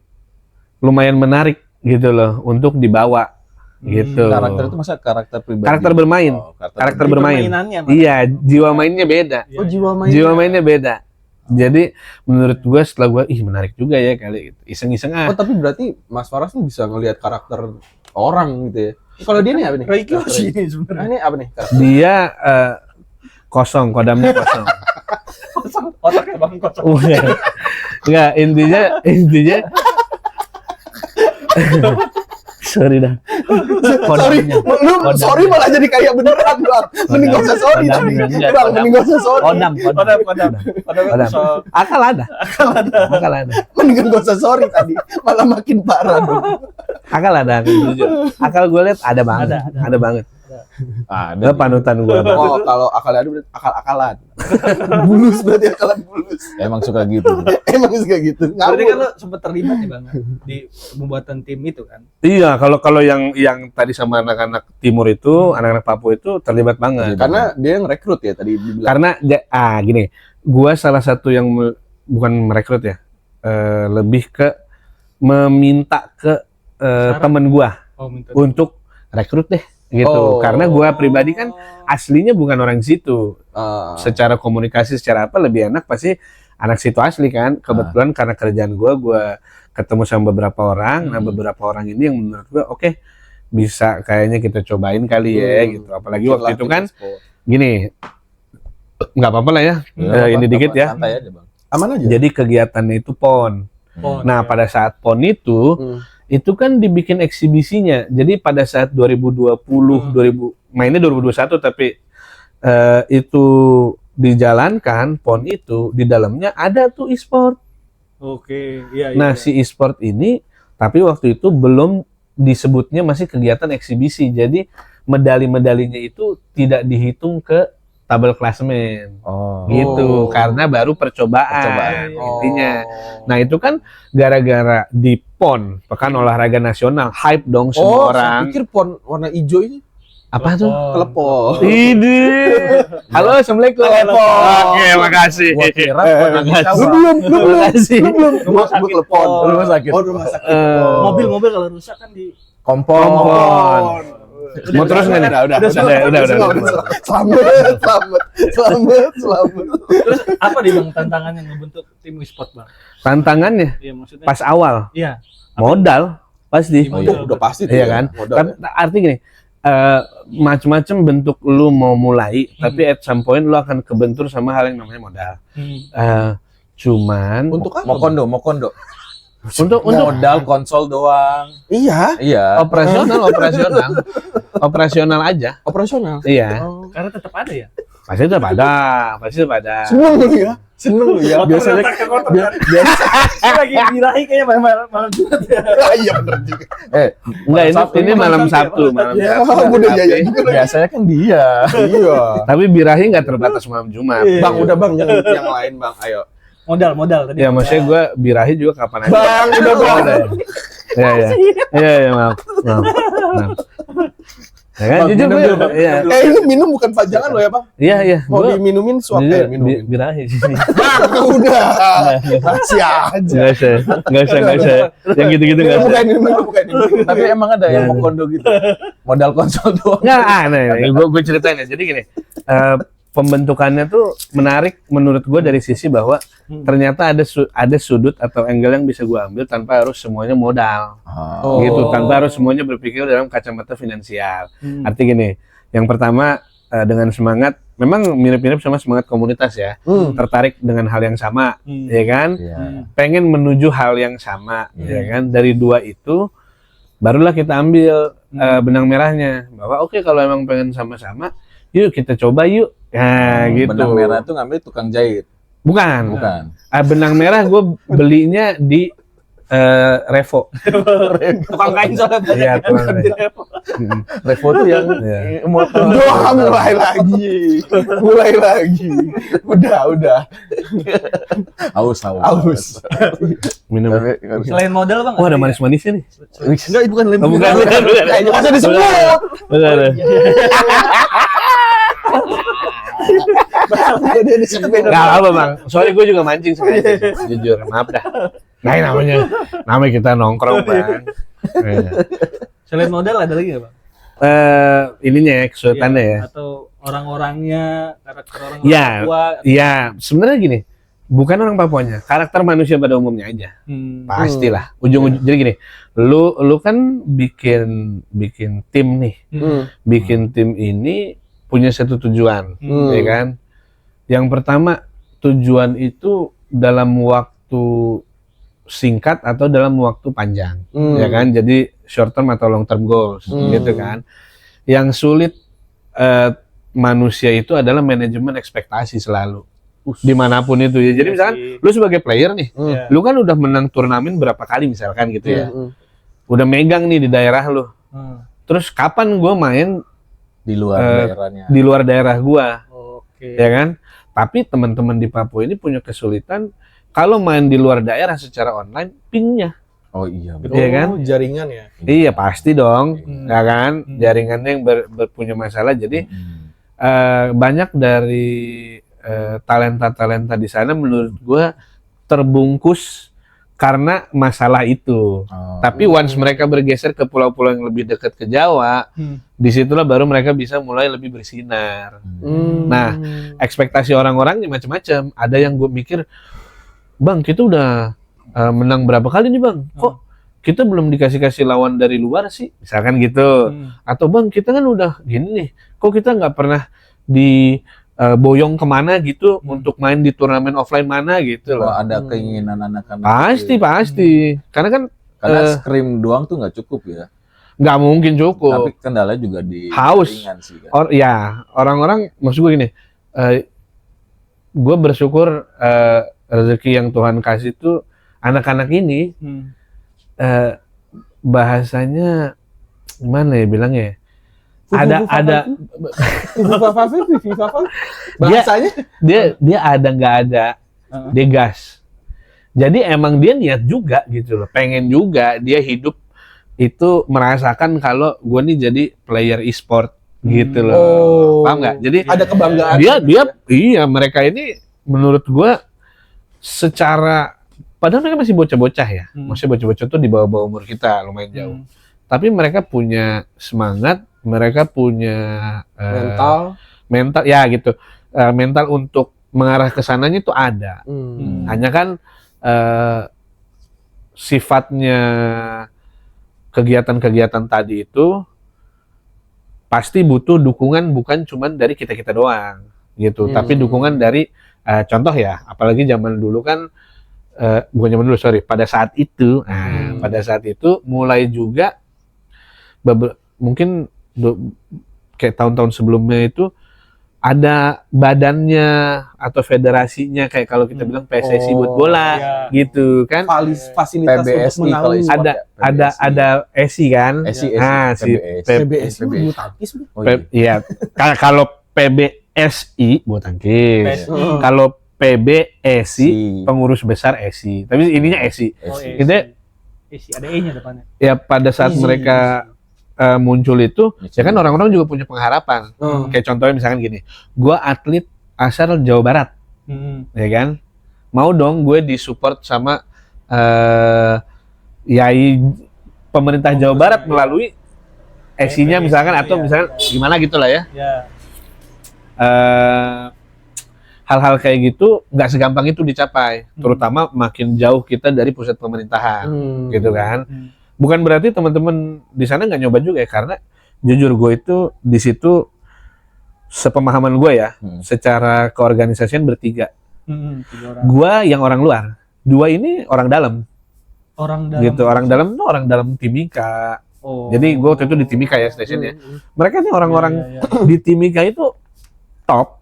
lumayan menarik gitu loh untuk dibawa. Gitu. Karakter itu masa karakter pribadi. Karakter bermain. Oh, Karakter bermain. Permainannya, Mas. Iya, jiwa mainnya beda. Oh, jiwa mainnya. Jiwa mainnya beda. Jadi menurut gue setelah gue menarik juga ya kali gitu. Iseng-iseng Oh, tapi berarti Mas Faras nih bisa ngelihat karakter orang gitu ya. Kalau dia nih apa nih? Ray Kyoshi ini sebenarnya. Ini apa nih? Dia kosong, kodamnya kosong. Otaknya Bang kosong. Enggak, intinya Sorry dah. Sorry, lu sorry malah jadi kayak beneran bang. Mending gak usah sorry Kodam. tadi. Enggak, Bang, mending gak usah sorry. Kodam. Kodam. Akal ada. Mending gak usah sorry tadi. Malah makin parah dong. Akal ada, jujur. Akal gue lihat ada banget. Ada banget. Ada Itu panutan gue. Oh, kalau akal ada berarti akal-akalan. Bulus berarti akalan bulus. emang suka gitu. Emang suka gitu. Berarti kan Ngawur. lo sempat terlibat ya bang di pembuatan tim itu kan? Iya, kalau yang tadi sama anak-anak timur itu, anak-anak Papua itu terlibat banget. Karena dia yang rekrut ya tadi dibilang. Karena gini, gua salah satu yang bukan merekrut ya, lebih ke meminta ke temen gua Oh minta. untuk rekrut deh gitu. Oh. Karena gua pribadi kan aslinya bukan orang situ. Secara komunikasi secara apa lebih enak pasti anak situ asli kan. Kebetulan karena kerjaan gua ketemu sama beberapa orang. Nah, beberapa orang ini yang menurut gua oke, bisa kayaknya kita cobain kali ya gitu. Apalagi waktu itu kan gini, nggak apa-apa lah ya. Ini dikit ya. Santai aja bang. Aman aja. Jadi kegiatannya itu PON. Oh, Nah, pada saat PON itu kan dibikin eksibisinya. Jadi pada saat 2020, mainnya 2021 tapi itu dijalankan PON itu di dalamnya ada tuh e-sport. Oke, iya. Nah, si e-sport ini tapi waktu itu belum disebutnya masih kegiatan eksibisi. Jadi medali-medalinya itu tidak dihitung ke tabel klasemen. Gitu, karena baru percobaan intinya. Nah, itu kan gara-gara di PON, Pekan Olahraga Nasional, hype dong semua orang. Saya pikir pon warna hijau ini Apa tuh? telepon. Ini. Halo, Assalamualaikum. Oke, makasih. Gua kira pernah makasih. dicoba. Terima kasih. Rumah telepon. Rumah sakit. Oh, rumah sakit. Mobil kalau rusak kan di Kompon. Mau terus nggak nih? Udah. Selamat. terus apa nih bang tantangannya ngebentuk tim e-sport bang? Tantangannya Iya maksudnya. pas awal Iya. modal pasti. Udah pasti tuh Iya ya, kan? modal Tapi artinya gini, macam-macam bentuk lu mau mulai, tapi at some point lu akan kebentur sama hal yang namanya modal. Cuman Untuk apa? Mau kondo. untuk Modal konsol doang. Iya, Iya. operasional aja. operasional. Iya, Karena tetap ada ya. pasti tetap ada. Seneng lu ya. Biasanya lagi birahi kayaknya malam Jumat ya. iya bener juga. Enggak, Sabtu ini malam Sabtu. Ya, udah ya juga. Biasanya kan dia. Iya. Tapi birahi nggak terbatas malam Jumat. Bang, udah Bang, yang lain Bang, ayo. Modal tadi. Ya maksudnya gue birahi juga kapan aja. Bang, udah Bang. Iya, maaf. Ya kan, Bang, jujur minum gue. dulu, Bang. Iya, Ini minum bukan pajangan loh ya Bang. iya. Mau Gua diminumin suap jujur, minumin. birahi sih. Bang, udah. Masih aja. Nggak usah. Yang gitu-gitu nggak usah. Bukan ini. Tapi emang ada yang mau kondo gitu. Modal konsol doang. Nggak, gue ceritain ya. Jadi gini, pembentukannya tuh menarik menurut gue dari sisi bahwa ternyata ada sudut atau angle yang bisa gue ambil tanpa harus semuanya modal. Oh. Gitu, tanpa harus semuanya berpikir dalam kacamata finansial. Artinya gini, yang pertama dengan semangat, memang mirip-mirip sama semangat komunitas ya, tertarik dengan hal yang sama, ya kan? Pengen menuju hal yang sama, ya kan? Dari dua itu, barulah kita ambil benang merahnya, bahwa oke, kalau emang pengen sama-sama, yuk kita coba yuk. Nah, gitu. Benang merah tuh ngambil tukang jahit. Bukan. Bukan. Benang merah gue belinya di Revo. Tukang kain soalnya. Iya, tukang kain. Revo tuh yang Iya. motor. Doa mulai lagi. Udah. Aus. Minum. Selain modal bang. Wah, ada manis-manisnya nih. Enggak, bukan lem. Oh, bukan. Kayaknya masa disebut. Bukan. Dia disebut. Gak apa bang, sorry gue juga mancing sengaja, jujur, maaf dah. Nah ini namanya kita nongkrong bang. Selain modal ada lagi nggak bang? Ininya ya, kesulitannya ya. Atau orang-orangnya, karakter orang Iya. Papua. Iya, sebenarnya gini, bukan orang Papuanya, karakter manusia pada umumnya aja. Pastilah. Ujung-ujung jadi gini, lu kan bikin tim nih, bikin tim ini punya satu tujuan, ya kan? Yang pertama tujuan itu dalam waktu singkat atau dalam waktu panjang, ya kan? Jadi short term atau long term goals, gitu kan? Yang sulit manusia itu adalah manajemen ekspektasi selalu, dimanapun itu ya. Jadi misalkan lu sebagai player nih, lu kan udah menang turnamen berapa kali misalkan gitu ya, udah megang nih di daerah lu. Terus kapan gue main Di luar daerahnya. di luar daerah gua, Oke. ya kan? Tapi teman-teman di Papua ini punya kesulitan kalau main di luar daerah secara online, pingnya. Oh iya. Iya kan? Jaringan ya. Iya pasti dong, ya kan? Jaringannya yang punya masalah. Jadi banyak dari talenta-talenta di sana menurut gua terbungkus karena masalah itu. Tapi once mereka bergeser ke pulau-pulau yang lebih dekat ke Jawa, disitulah baru mereka bisa mulai lebih bersinar. Nah, ekspektasi orang-orang macam-macam. Ada yang gue mikir, Bang, kita udah menang berapa kali nih Bang? Kok kita belum dikasih lawan dari luar sih? Misalkan gitu. Atau Bang, kita kan udah gini nih, kok kita nggak pernah boyong kemana gitu untuk main di turnamen offline mana gitu loh. Ada keinginan anak-anak. Pasti. Karena scrim doang tuh nggak cukup ya. Nggak mungkin cukup. Tapi kendala juga di haus. jaringan sih kan. Orang-orang maksud gue gini. Gue bersyukur rezeki yang Tuhan kasih tuh anak-anak ini bahasanya gimana ya bilangnya? Ada bahasanya dia ada nggak ada, dia gas. Jadi emang dia niat juga gitu loh, pengen juga dia hidup itu merasakan kalau gue nih jadi player e-sport gitu loh. Paham nggak? Jadi ada kebanggaan. Iya mereka ini menurut gue secara padahal mereka masih bocah-bocah ya, masih bocah-bocah tuh di bawah-bawah umur kita lumayan jauh. Tapi mereka punya semangat, mereka punya mental ya gitu, mental untuk mengarah ke sananya itu ada. Hanya kan sifatnya kegiatan-kegiatan tadi itu pasti butuh dukungan bukan cuma dari kita doang gitu, tapi dukungan dari contoh ya, apalagi zaman dulu kan bukan zaman dulu pada saat itu, pada saat itu mulai juga mungkin kayak tahun-tahun sebelumnya itu ada badannya atau federasinya kayak kalau kita bilang PSSI buat bola gitu kan, fasilitas PBSI untuk kalau menangani. ada ESI kan, PBSI bulu tangkis. iya kalau PBSI buat tangkis, kalau PBSI pengurus besar ESI, tapi ininya ESI. Gitu ada E-nya depannya. Ya pada saat mereka muncul itu, ya kan orang-orang juga punya pengharapan. Kayak contohnya misalkan gini, gue atlet asal Jawa Barat, ya kan, mau dong gue disupport sama yai pemerintah Jawa Barat melalui ESI-nya misalkan, atau misalkan gimana gitu lah ya. Hal-hal kayak gitu nggak segampang itu dicapai, terutama makin jauh kita dari pusat pemerintahan, gitu kan. Bukan berarti teman-teman di sana nggak nyoba juga ya, karena jujur gue itu di situ sepemahaman gue ya, secara keorganisasian bertiga. Gue yang orang luar, dua ini orang dalam. Gitu, orang dalam tuh orang dalam Timika. Jadi gue waktu itu di Timika ya stasiunnya. Mereka nih orang-orang di Timika itu top,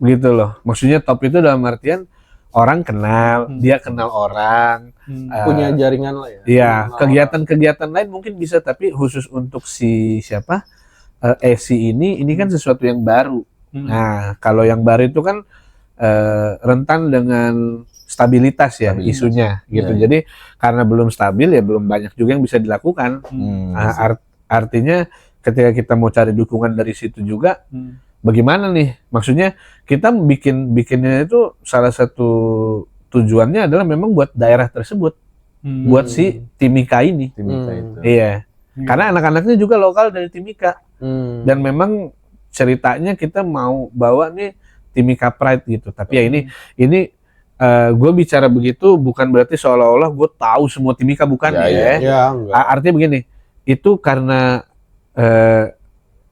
gitu loh. Maksudnya top itu dalam artian orang kenal, dia kenal orang, punya jaringan lah ya. Iya, kegiatan-kegiatan lain mungkin bisa, tapi khusus untuk siapa ESI ini kan sesuatu yang baru. Nah, kalau yang baru itu kan rentan dengan stabilitas ya isunya, gitu. Jadi karena belum stabil ya belum banyak juga yang bisa dilakukan. Artinya ketika kita mau cari dukungan dari situ juga. Bagaimana nih? Maksudnya kita bikinnya itu salah satu tujuannya adalah memang buat daerah tersebut, buat si Timika ini. Itu. Iya. Karena anak-anaknya juga lokal dari Timika. Dan memang ceritanya kita mau bawa nih Timika Pride gitu. Tapi ya ini gue bicara begitu bukan berarti seolah-olah gue tahu semua Timika, bukan ya. Ya, Artinya begini, itu karena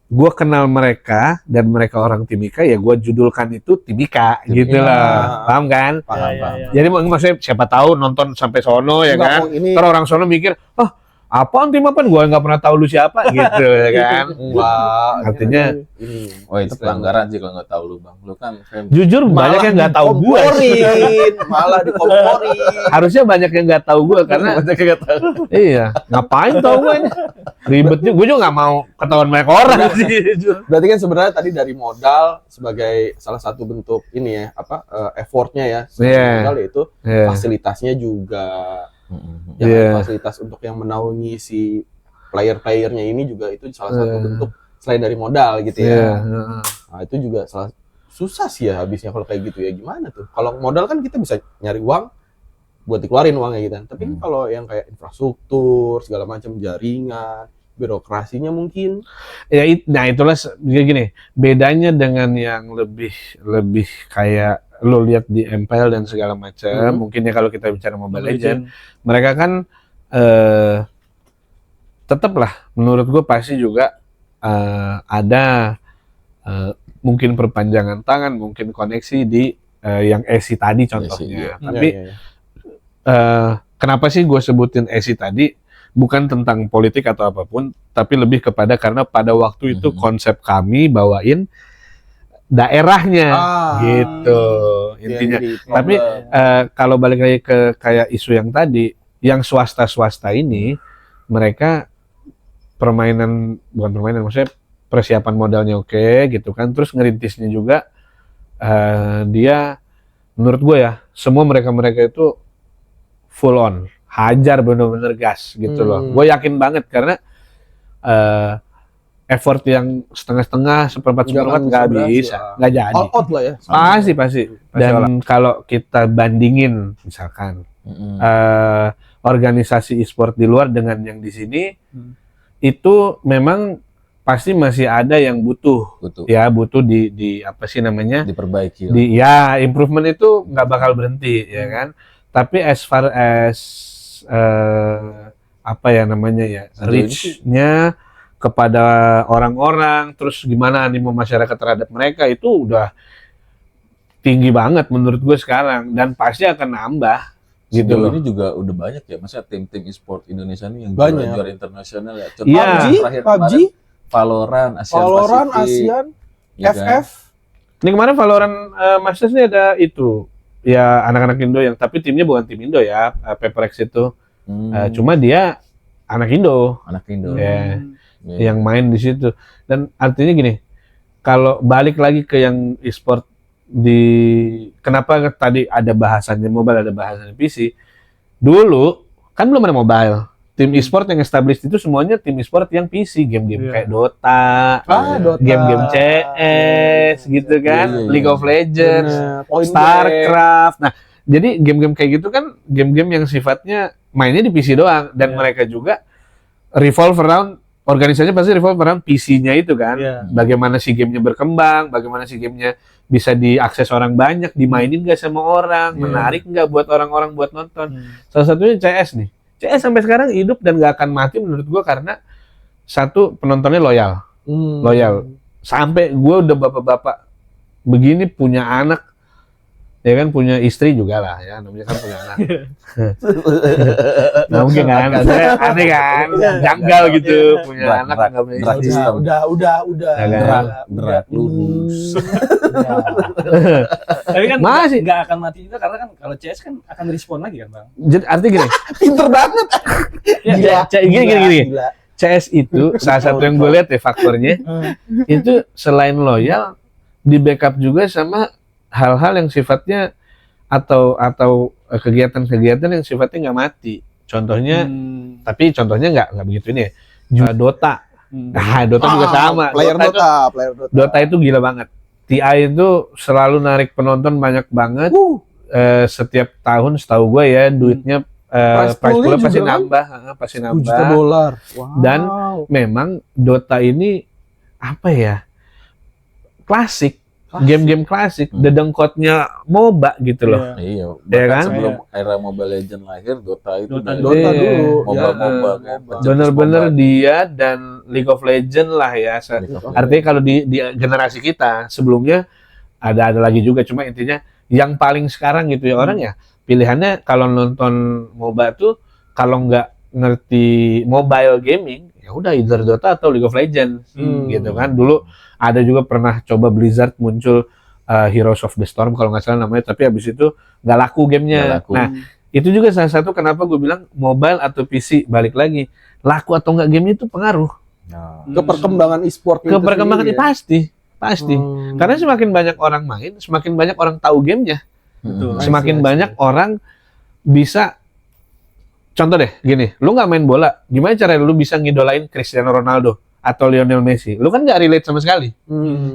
gue kenal mereka dan mereka orang Timika, ya gue judulkan itu Timika gitu Timika. loh, paham kan? Paham, Ya, paham. ya. Jadi maksudnya siapa tahu nonton sampai sono ya Enggak, kan? oh, ini Terus orang sono mikir, apaan tim apaan? Gue nggak pernah tahu lu siapa gitu ya kan? wah, Artinya ini. Oh itu pelanggaran sih kalau nggak tahu lu bang. Lu kan fan. jujur banyak yang nggak tahu gue. Malah dikomporin. Harusnya banyak yang nggak tahu gue karena Banyak yang nggak tahu. iya, ngapain tahu gue ini? Ribetnya, gue juga nggak mau ketahuan banyak orang sih. jujur. Berarti kan sebenarnya tadi dari modal sebagai salah satu bentuk ini ya, effortnya ya. Sebagai Iya. modal yaitu Iya. fasilitasnya juga. Mm-mm. Ya, Iya. fasilitas untuk yang menaungi si player-playernya ini juga itu salah satu Iya. bentuk selain dari modal gitu Iya. ya. heeh. Nah, itu juga salah susah sih ya habisnya kalau kayak gitu ya. Gimana tuh? Kalau modal kan kita bisa nyari uang buat dikeluarin uangnya gitu kan. Tapi kan kalau yang kayak infrastruktur, segala macam jaringan, birokrasinya mungkin Ya, nah itulah gini, bedanya dengan yang lebih kayak lo lihat di MPL dan segala macam. Mungkin ya kalau kita bicara Mobile Legends, mereka kan tetaplah menurut gue pasti juga ada mungkin perpanjangan tangan, mungkin koneksi di yang ESI tadi contohnya. iya. Tapi Ya. kenapa sih gue sebutin ESI tadi? Bukan tentang politik atau apapun, tapi lebih kepada karena pada waktu itu konsep kami bawain daerahnya gitu intinya. Tapi kalau balik lagi ke kayak isu yang tadi, yang swasta ini mereka bukan permainan, maksudnya persiapan modalnya oke gitu kan, terus ngerintisnya juga dia menurut gue ya, semua mereka itu full on, hajar bener-bener gas gitu loh. Gue yakin banget karena effort yang setengah-setengah, seperempat nggak bisa, nggak jadi. All out lah ya. Pasti. Dan kalau kita bandingin misalkan Mm-mm. organisasi e-sport di luar dengan yang di sini, itu memang pasti masih ada yang butuh di apa sih namanya? Diperbaiki. Ya improvement itu nggak bakal berhenti ya kan. Tapi as far as apa ya namanya ya, reach-nya kepada orang-orang, terus gimana animo masyarakat terhadap mereka itu udah tinggi banget menurut gue sekarang, dan pasti akan nambah gitu loh. Ini juga udah banyak ya, masa tim-tim e-sport Indonesia ini yang Banyak. juara internasional ya. Iya. Terakhir PUBG, kemarin Valorant, Valorant, Pacific, ASEAN, ya kan? FF. Ini kemarin Valorant Masters ini ada itu ya, anak-anak Indo yang, tapi timnya bukan tim Indo ya, Paperex itu. Cuma dia anak Indo anak Indo. ya, Iya. yang main di situ. Dan artinya gini, kalau balik lagi ke yang e-sport kenapa tadi ada bahasannya mobile, ada bahasannya PC. Dulu kan belum ada mobile. Tim e-sport yang established itu semuanya tim e-sport yang PC, game-game kayak Dota, Dota. game-game CS gitu kan, Iya. League of Legends, Point Starcraft. Nah, jadi game-game kayak gitu kan game-game yang sifatnya mainnya di PC doang, dan mereka juga revolve around, organisasinya pasti revolve around PC-nya itu kan. Iya. Bagaimana si gamenya berkembang, bagaimana si gamenya bisa diakses orang banyak, dimainin nggak sama orang, menarik nggak buat orang-orang buat nonton. Salah satunya CS nih. CS sampai sekarang hidup dan nggak akan mati menurut gua karena satu, penontonnya loyal. Sampai gua udah bapak-bapak begini punya anak, ya kan, punya istri juga lah ya, namanya kan punya anak. Nah, mungkin kan, maksudnya aneh kan, janggal gitu, punya anak nggak punya berat istri. sistem. Udah. Ya kan? Berat lurus. Tapi kan Masih. nggak akan mati juga karena kan kalau CS kan akan respon lagi kan bang. Jadi artinya gini, Pinter banget. gini. CS itu salah satu yang gue lihat ya faktornya, itu selain loyal, di backup juga sama hal-hal yang sifatnya atau kegiatan-kegiatan yang sifatnya nggak mati. Contohnya, tapi contohnya nggak begitu ini ya. Dota. Nah, Dota juga sama. Player Dota. Dota itu gila banget. TI itu selalu narik penonton banyak banget. Setiap tahun setahu gue ya, duitnya prize pool-nya pasti juga kan? nambah, pasti $1 nambah. juta. Wow. Dan memang Dota ini apa ya? Klasik. game-game klasik, dedengkotnya MOBA gitu loh. Iya, Ya bahkan kan? sebelum era Mobile Legends lahir, Dota itu Dota dari Dota Iya. dulu. MOBA kan. Bener-bener dia dan League of Legends lah ya. Artinya kalau di generasi kita sebelumnya ada lagi juga, cuma intinya yang paling sekarang gitu ya orang ya pilihannya kalau nonton MOBA tuh kalau nggak ngerti mobile gaming ya udah either Dota atau League of Legends gitu kan. Dulu ada juga pernah coba Blizzard muncul Heroes of the Storm kalau nggak salah namanya, tapi habis itu nggak laku gamenya. Nggak laku. Nah itu juga salah satu kenapa gue bilang mobile atau PC balik lagi laku atau nggak gamenya itu pengaruh Nah, Ke perkembangan e-sport ke perkembangan ya? pasti. Karena semakin banyak orang main, semakin banyak orang tahu gamenya, Betul. semakin banyak orang bisa. Contoh deh, gini, lu nggak main bola, gimana cara lu bisa ngidolain Cristiano Ronaldo atau Lionel Messi? Lu kan nggak relate sama sekali.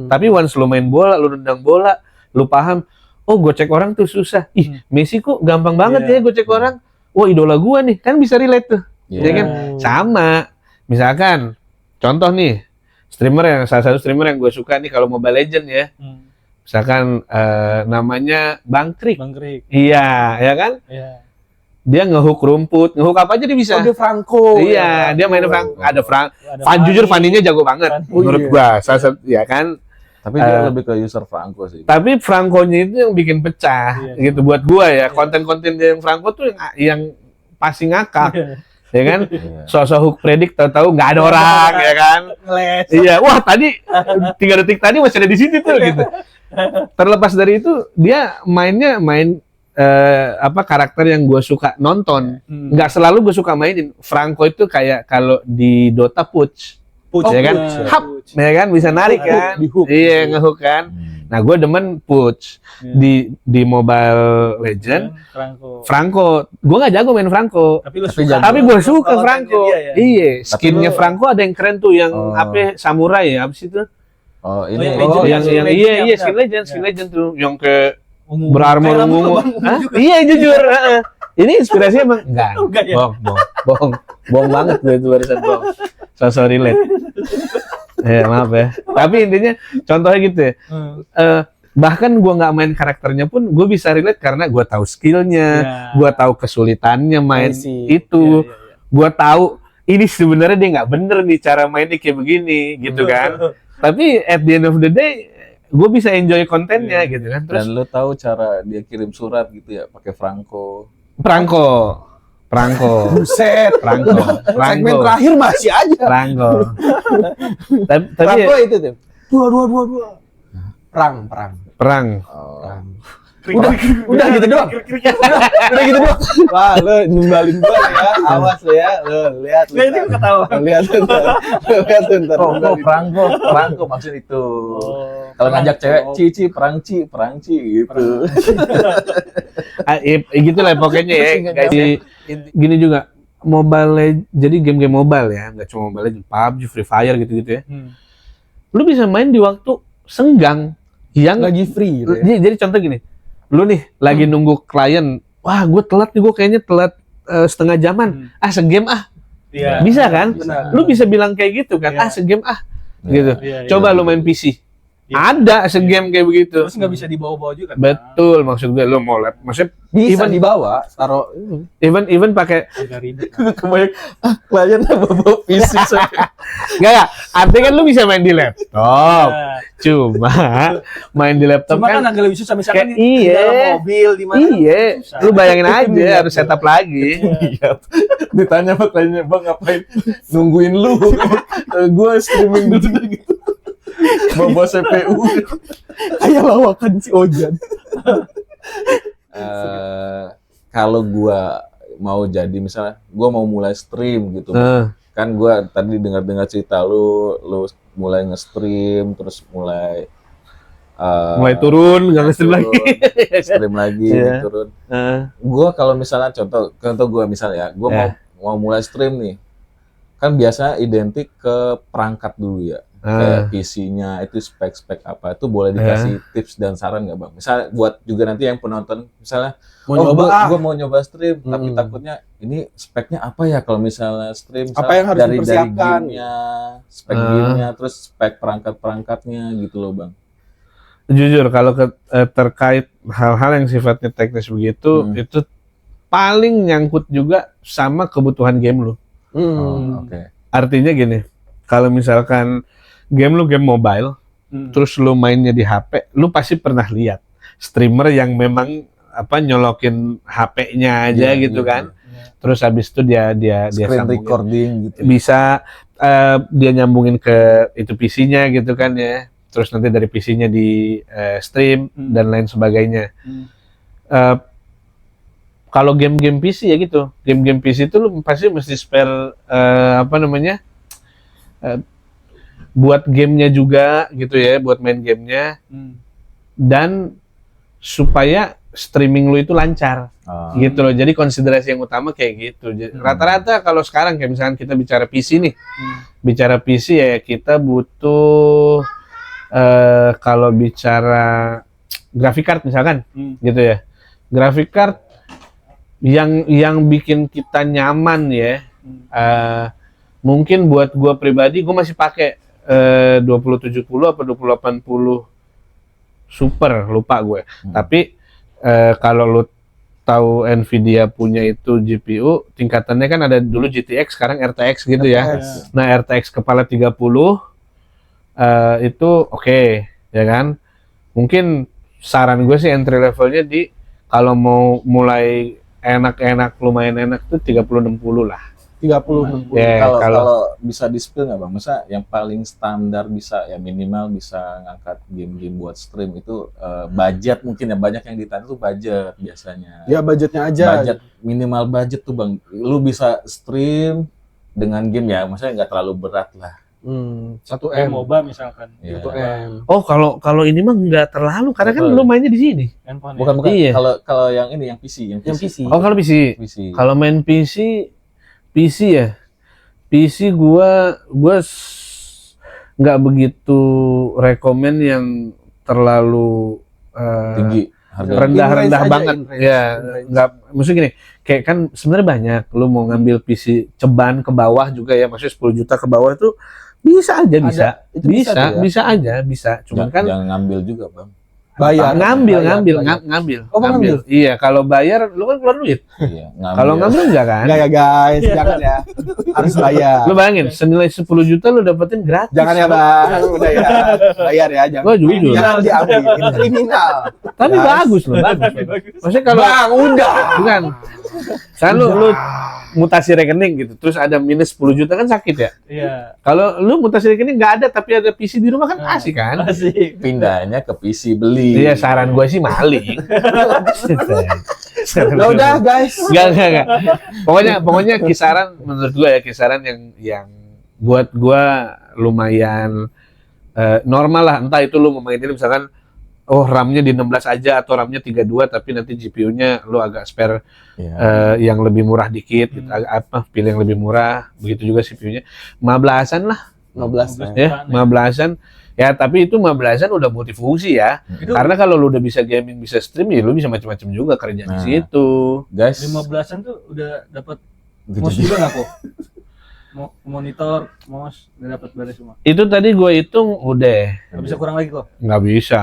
Tapi once lu main bola, lu nendang bola, lu paham, oh gocek orang tuh susah. Ih, Messi kok gampang banget Iya. ya gocek orang. Wah idola gua nih, kan bisa relate tuh. iya. Ya kan? Sama, misalkan, contoh nih, salah satu streamer yang gue suka nih kalau Mobile Legend ya, misalkan namanya Bang Trik. Bang Krik. Iya, ya kan? Iya. Dia ngehook rumput, ngehook apa aja dia bisa. Oh, dia Franco. Iya, dia main ada Frank. Ada Fan jujur Fanny. Fanny-nya jago banget Fanny. menurut iya. gua. Salah satu ya kan. Tapi dia lebih ke user Franco sih. Tapi Franco-nya itu yang bikin pecah Iya. gitu buat gua ya. Konten-konten dia yang Franco tuh yang pasti ngakak, ya kan? Iya. Sosok hook predik tahu-tahu nggak ada orang, ya kan? Ngeles. Iya, wah tadi 3 detik tadi masih ada di situ tuh gitu. Terlepas dari itu, dia main karakter yang gue suka nonton. Nggak selalu gue suka mainin. Franco itu kayak kalau di Dota Push, Push, ya kan? Push. Hap, ya kan bisa narik Hook, kan? di hook. Iya, ngehook kan. Nah, gue demen Push di Mobile Legend. Franco, gue nggak jago main Franco. Tapi lu Tapi suka. Tapi gue suka Lawannya Franco. dia ya? Iya, skinnya lu- Franco ada yang keren tuh yang Oh. apa samurai ya, apa sih itu? Oh, ini yang Oh, Legend, yang Skin Legend, iya ya, Skin benar. Legend, Skin Ya. Legend tuh yang ke Ungu. berarmor Kayak ungu. Bang, Hah? juga. Iya jujur. heeh. Ini inspirasinya emang enggak. Enggak ya? Bohong banget gue itu barusan bohong. So relate. Ya maaf ya. Tapi intinya contohnya gitu ya. Bahkan gue nggak main karakternya pun gue bisa relate karena gue tahu skillnya, gue tahu kesulitannya main I see. itu, gue tahu ini sebenarnya dia nggak bener nih cara mainnya kayak begini gitu kan. Tapi at the end of the day gue bisa enjoy kontennya gitu kan. Terus dan lu tahu cara dia kirim surat gitu ya pakai Franco. Franco. Buset. Franco. Segmen terakhir masih aja. Franco. Tapi Franco itu tuh. Dua. Perang. perang. Perang. Udah gitu doang. Udah gitu doang. Wah, lu numbalin gua ya. Awas lu ya. Lu lihat. Nah, ini gua ketawa. Lihat ntar. Lihat ntar. Franco maksud itu. Kalau ngajak cewek, perang ci gitu. Gitu lah pokoknya ya guys. Gini juga jadi game-game mobile ya, nggak cuma Mobile Legends, PUBG, Free Fire gitu-gitu ya. Lu bisa main di waktu senggang yang Lagi free gitu ya. jadi contoh gini, lu nih lagi nunggu klien, wah gue telat nih, gue kayaknya telat setengah jaman, segame Iya. bisa kan? Benar. Lu bisa bilang kayak gitu kan, Iya. segame gitu. Iya, iya. Coba lu main PC, Iya. ada segame kayak begitu. Terus nggak bisa dibawa-bawa juga. kan? Betul, maksud gue lu mau lihat, maksudnya Bisa Even- dibawa, taruh even pakai Agak ribet. Kebanyakan klien bawa fisik. enggak, artinya kan lu bisa main di laptop. Nah, Cuma main di laptop Cuma kan kan agak lebih susah misalkan kayak- di iya. dalam mobil di mana. iya, susah. lu bayangin aja harus setup lagi. Iya. Ditanya sama kliennya, "Bang, ngapain nungguin lu?" Gua streaming dulu gitu. Bawa CPU. kayak lawakan si Ojan. Kalau gua mau jadi misalnya gua mau mulai stream gitu. Kan gua tadi dengar cerita lu mulai nge-stream terus mulai Mulai turun, nggak nge-stream lagi. stream lagi Iya. turun. Gua kalau misalnya contoh gua misalnya ya, gua mau mulai stream nih. Kan biasa identik ke perangkat dulu ya. Kayak PC-nya itu spek apa itu boleh dikasih tips dan saran nggak Bang? Misalnya buat juga nanti yang penonton misalnya Mau nyoba gua mau nyoba stream tapi takutnya ini speknya apa ya kalau misalnya stream Apa yang harus dari dipersiapkan? gamenya, spek gamenya terus spek perangkat-perangkatnya gitu loh Bang. jujur kalau terkait hal-hal yang sifatnya teknis begitu, itu paling nyangkut juga sama kebutuhan game lu. Oke. Artinya gini, kalau misalkan game lu game mobile, terus lu mainnya di HP, lu pasti pernah lihat streamer yang memang nyolokin HP-nya aja gitu kan. Terus habis itu dia Screen sambungin. recording gitu. Bisa dia nyambungin ke itu PC-nya gitu kan ya. Terus nanti dari PC-nya di stream dan lain sebagainya. Kalau game-game PC ya gitu, game-game PC itu lu pasti mesti spare buat gamenya juga gitu ya, buat main gamenya dan supaya streaming lu itu lancar gitu loh. Jadi konsiderasi yang utama kayak gitu. Rata-rata kalau sekarang kayak misalkan kita bicara PC nih, bicara PC ya kita butuh kalau bicara graphic card misalkan gitu ya, graphic card yang bikin kita nyaman ya. Mungkin buat gua pribadi gua masih pakai 2070 apa 2080 Super, lupa gue. Tapi kalau lu tahu Nvidia punya itu GPU, tingkatannya kan ada dulu GTX, sekarang RTX gitu ya. Nah, RTX kepala 30 itu oke, ya kan? Mungkin saran gue sih entry levelnya di kalau mau mulai enak-enak, lumayan enak tuh 3060 lah. 30-60. Kalau bisa di-spill nggak Bang? Masa yang paling standar bisa ya minimal bisa ngangkat game-game buat stream itu budget mungkin ya, banyak yang ditanya tuh budget biasanya. Ya budgetnya aja. Budget minimal budget tuh Bang. Lu bisa stream dengan game ya, maksudnya nggak terlalu berat lah. 1M. MOBA misalkan. 1M. Oh, kalau ini mah nggak terlalu karena kan lu mainnya di sini. Handphone. Bukan. Iya. Kalau yang ini yang PC. Oh, kalau PC. Kalau main PC ya, PC gua nggak begitu rekomen yang terlalu tinggi harga. rendah banget in range. ya. Nggak, maksudnya gini, kayak kan sebenarnya banyak lu mau ngambil PC ceban ke bawah juga ya, maksudnya 10 juta ke bawah itu bisa aja, Itu bisa tuh ya? bisa aja, bisa. Cuman kan Jangan ngambil juga Bang. bayar. Ngambil. Oh, ngambil. Iya, kalau bayar lu kan keluar duit. Iya, Kalau ngambil enggak kan? Enggak ya guys, jangan ya. Harus bayar. Lu bayangin, senilai 10 juta lu dapetin gratis. Jangan ya bang, udah ya. Bayar ya, jangan. Gua jujur. Jangan diambil, ini kriminal. Tapi bagus loh, bagus. Maksudnya kalau Bang, udah. bukan. Kan lu mutasi rekening gitu, terus ada minus 10 juta kan sakit ya? Iya. Kalau lu mutasi rekening nggak ada tapi ada PC di rumah kan asik kan? Asik. Pindahnya ke PC beli. Iya, saran gue sih maling. Udah guys. Enggak. Pokoknya kisaran menurut gue ya, kisaran yang buat gue lumayan normal lah. Entah itu lu mau mainin misalkan RAM-nya di 16 aja atau RAM-nya 32 tapi nanti GPU-nya lu agak spare yang lebih murah dikit gitu. Pilih yang lebih murah, begitu juga CPU-nya 15-an lah. 15 Ya, 15-an. Ya, tapi itu 15-an udah multifungsi ya. Karena kalau lu udah bisa gaming, bisa stream, ya lu bisa macam-macam juga kerja di situ. Guys, 15-an tuh udah dapat gitu mouse juga. juga nggak kok? Monitor, mouse udah dapat beres semua. Itu tadi gue hitung udah Nggak bisa kurang lagi kok. nggak bisa.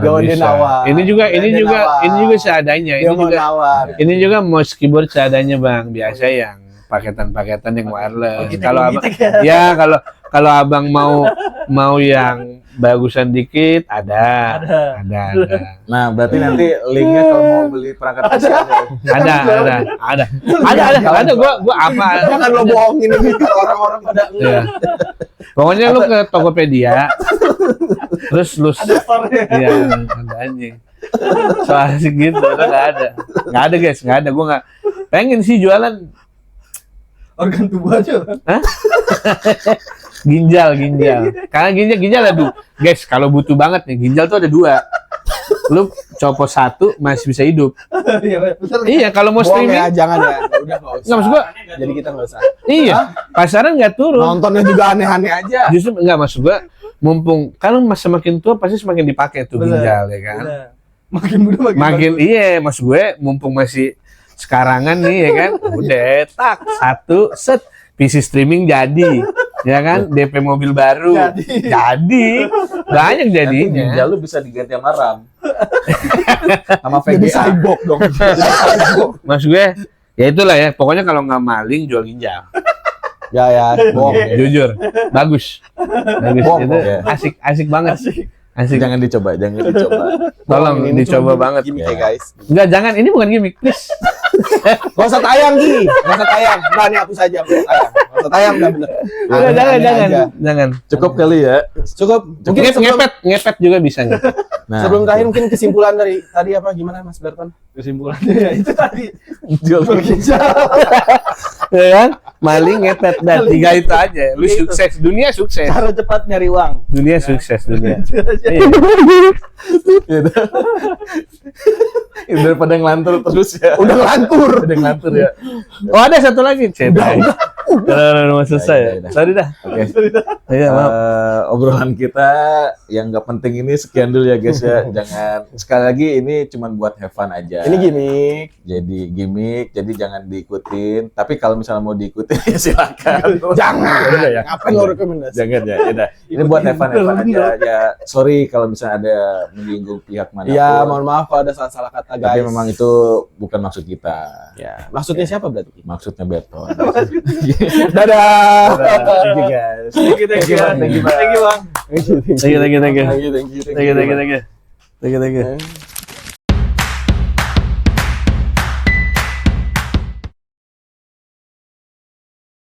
Gak dia nawar. Ini juga seadanya. Ini juga mouse keyboard seadanya Bang. Biasa yang paketan-paketan yang wireless. Kalau abang, ya kalau abang mau yang bagusan dikit ada. Nah, berarti nanti linknya kalau mau beli perangkat PC ada. Gua apa? Jangan lo bohongin ini kalau orang-orang pada Ya. Pokoknya lu ke Tokopedia, terus lu iya, ada anjing. Soal segitu nggak ada guys, nggak ada. Gua nggak pengen sih jualan Organ tubuh aja. ginjal. Karena ginjal ada guys, kalau butuh banget nih ginjal tuh ada 2. Lu copot 1 masih bisa hidup. Iya, kalau mau bohong streaming ya, jangan ya. Udah nggak usah. nggak, maksud gua Jadi kita nggak usah. iya, pasaran nggak turun. Nontonnya juga aneh-aneh aja. Justru enggak, maksud gua mumpung kalau semakin tua pasti semakin dipakai tuh ginjal ya kan. Makin muda Makin iya, maksud gue mumpung masih sekarangan nih ya kan. Udah tak 1 set PC streaming jadi. Ya kan, DP mobil baru. Jadi. Banyak Nanti jadinya. ginjal lu bisa diganti sama RAM. Sama Jadi VGA. cyborg dong. Maksud gue, ya itulah ya. Pokoknya kalau nggak maling, jual ginjal. Ya, bohong. Jujur, bagus. Bagus. Bohong, Itu ya. asik banget. Asik. Jangan dicoba, jangan dicoba. Tolong Ini dicoba cuma banget. gimmick Ya. ya guys. Enggak, jangan. Ini bukan gimmick, please. Gak usah tayang Gi, gak usah tayang. Nah ini hapus aja, gak usah tayang udah bener. Enggak, jangan, Aneh jangan. aja. Jangan. Cukup kali ya. Cukup. Mungkin Ngepet juga bisa nih. Nah, sebelum terakhir mungkin kesimpulan dari tadi apa gimana Mas Berton? Kesimpulannya ya itu tadi. jual Ya kan? Maling, ngepet, dan tiga itu aja. Lu sukses, dunia sukses. Cara cepat nyari uang. Dunia sukses, dunia. Iya. daripada ngelantur terus ya. Udah ngelantur. Udah ngelantur ya. Oh, ada satu lagi, cetai. Udah mau selesai ya. Udah. Sorry dah. Oke. Iya, maaf. Obrolan kita yang nggak penting ini sekian dulu ya guys ya. Jangan sekali lagi ini cuma buat have fun aja. Ini gimmick. Jadi gimmick, jadi jangan diikutin. Tapi kalau misalnya mau diikutin ya silakan. Jangan. Udah ya. Ngapain lo rekomendasi? Jangan ya. Udah. Ini buat have fun aja. Ya sorry kalau misalnya ada menyinggung pihak manapun. Iya, mohon maaf kalau ada salah-salah kata guys. Tapi memang itu bukan maksud kita. Ya, maksudnya siapa berarti? Maksudnya Beton. Dadah. Thank you guys. Thank you, Bang. Thank you, thank you. Thank you. Thank you. Thank you. Thank you. Thank you. Thank you.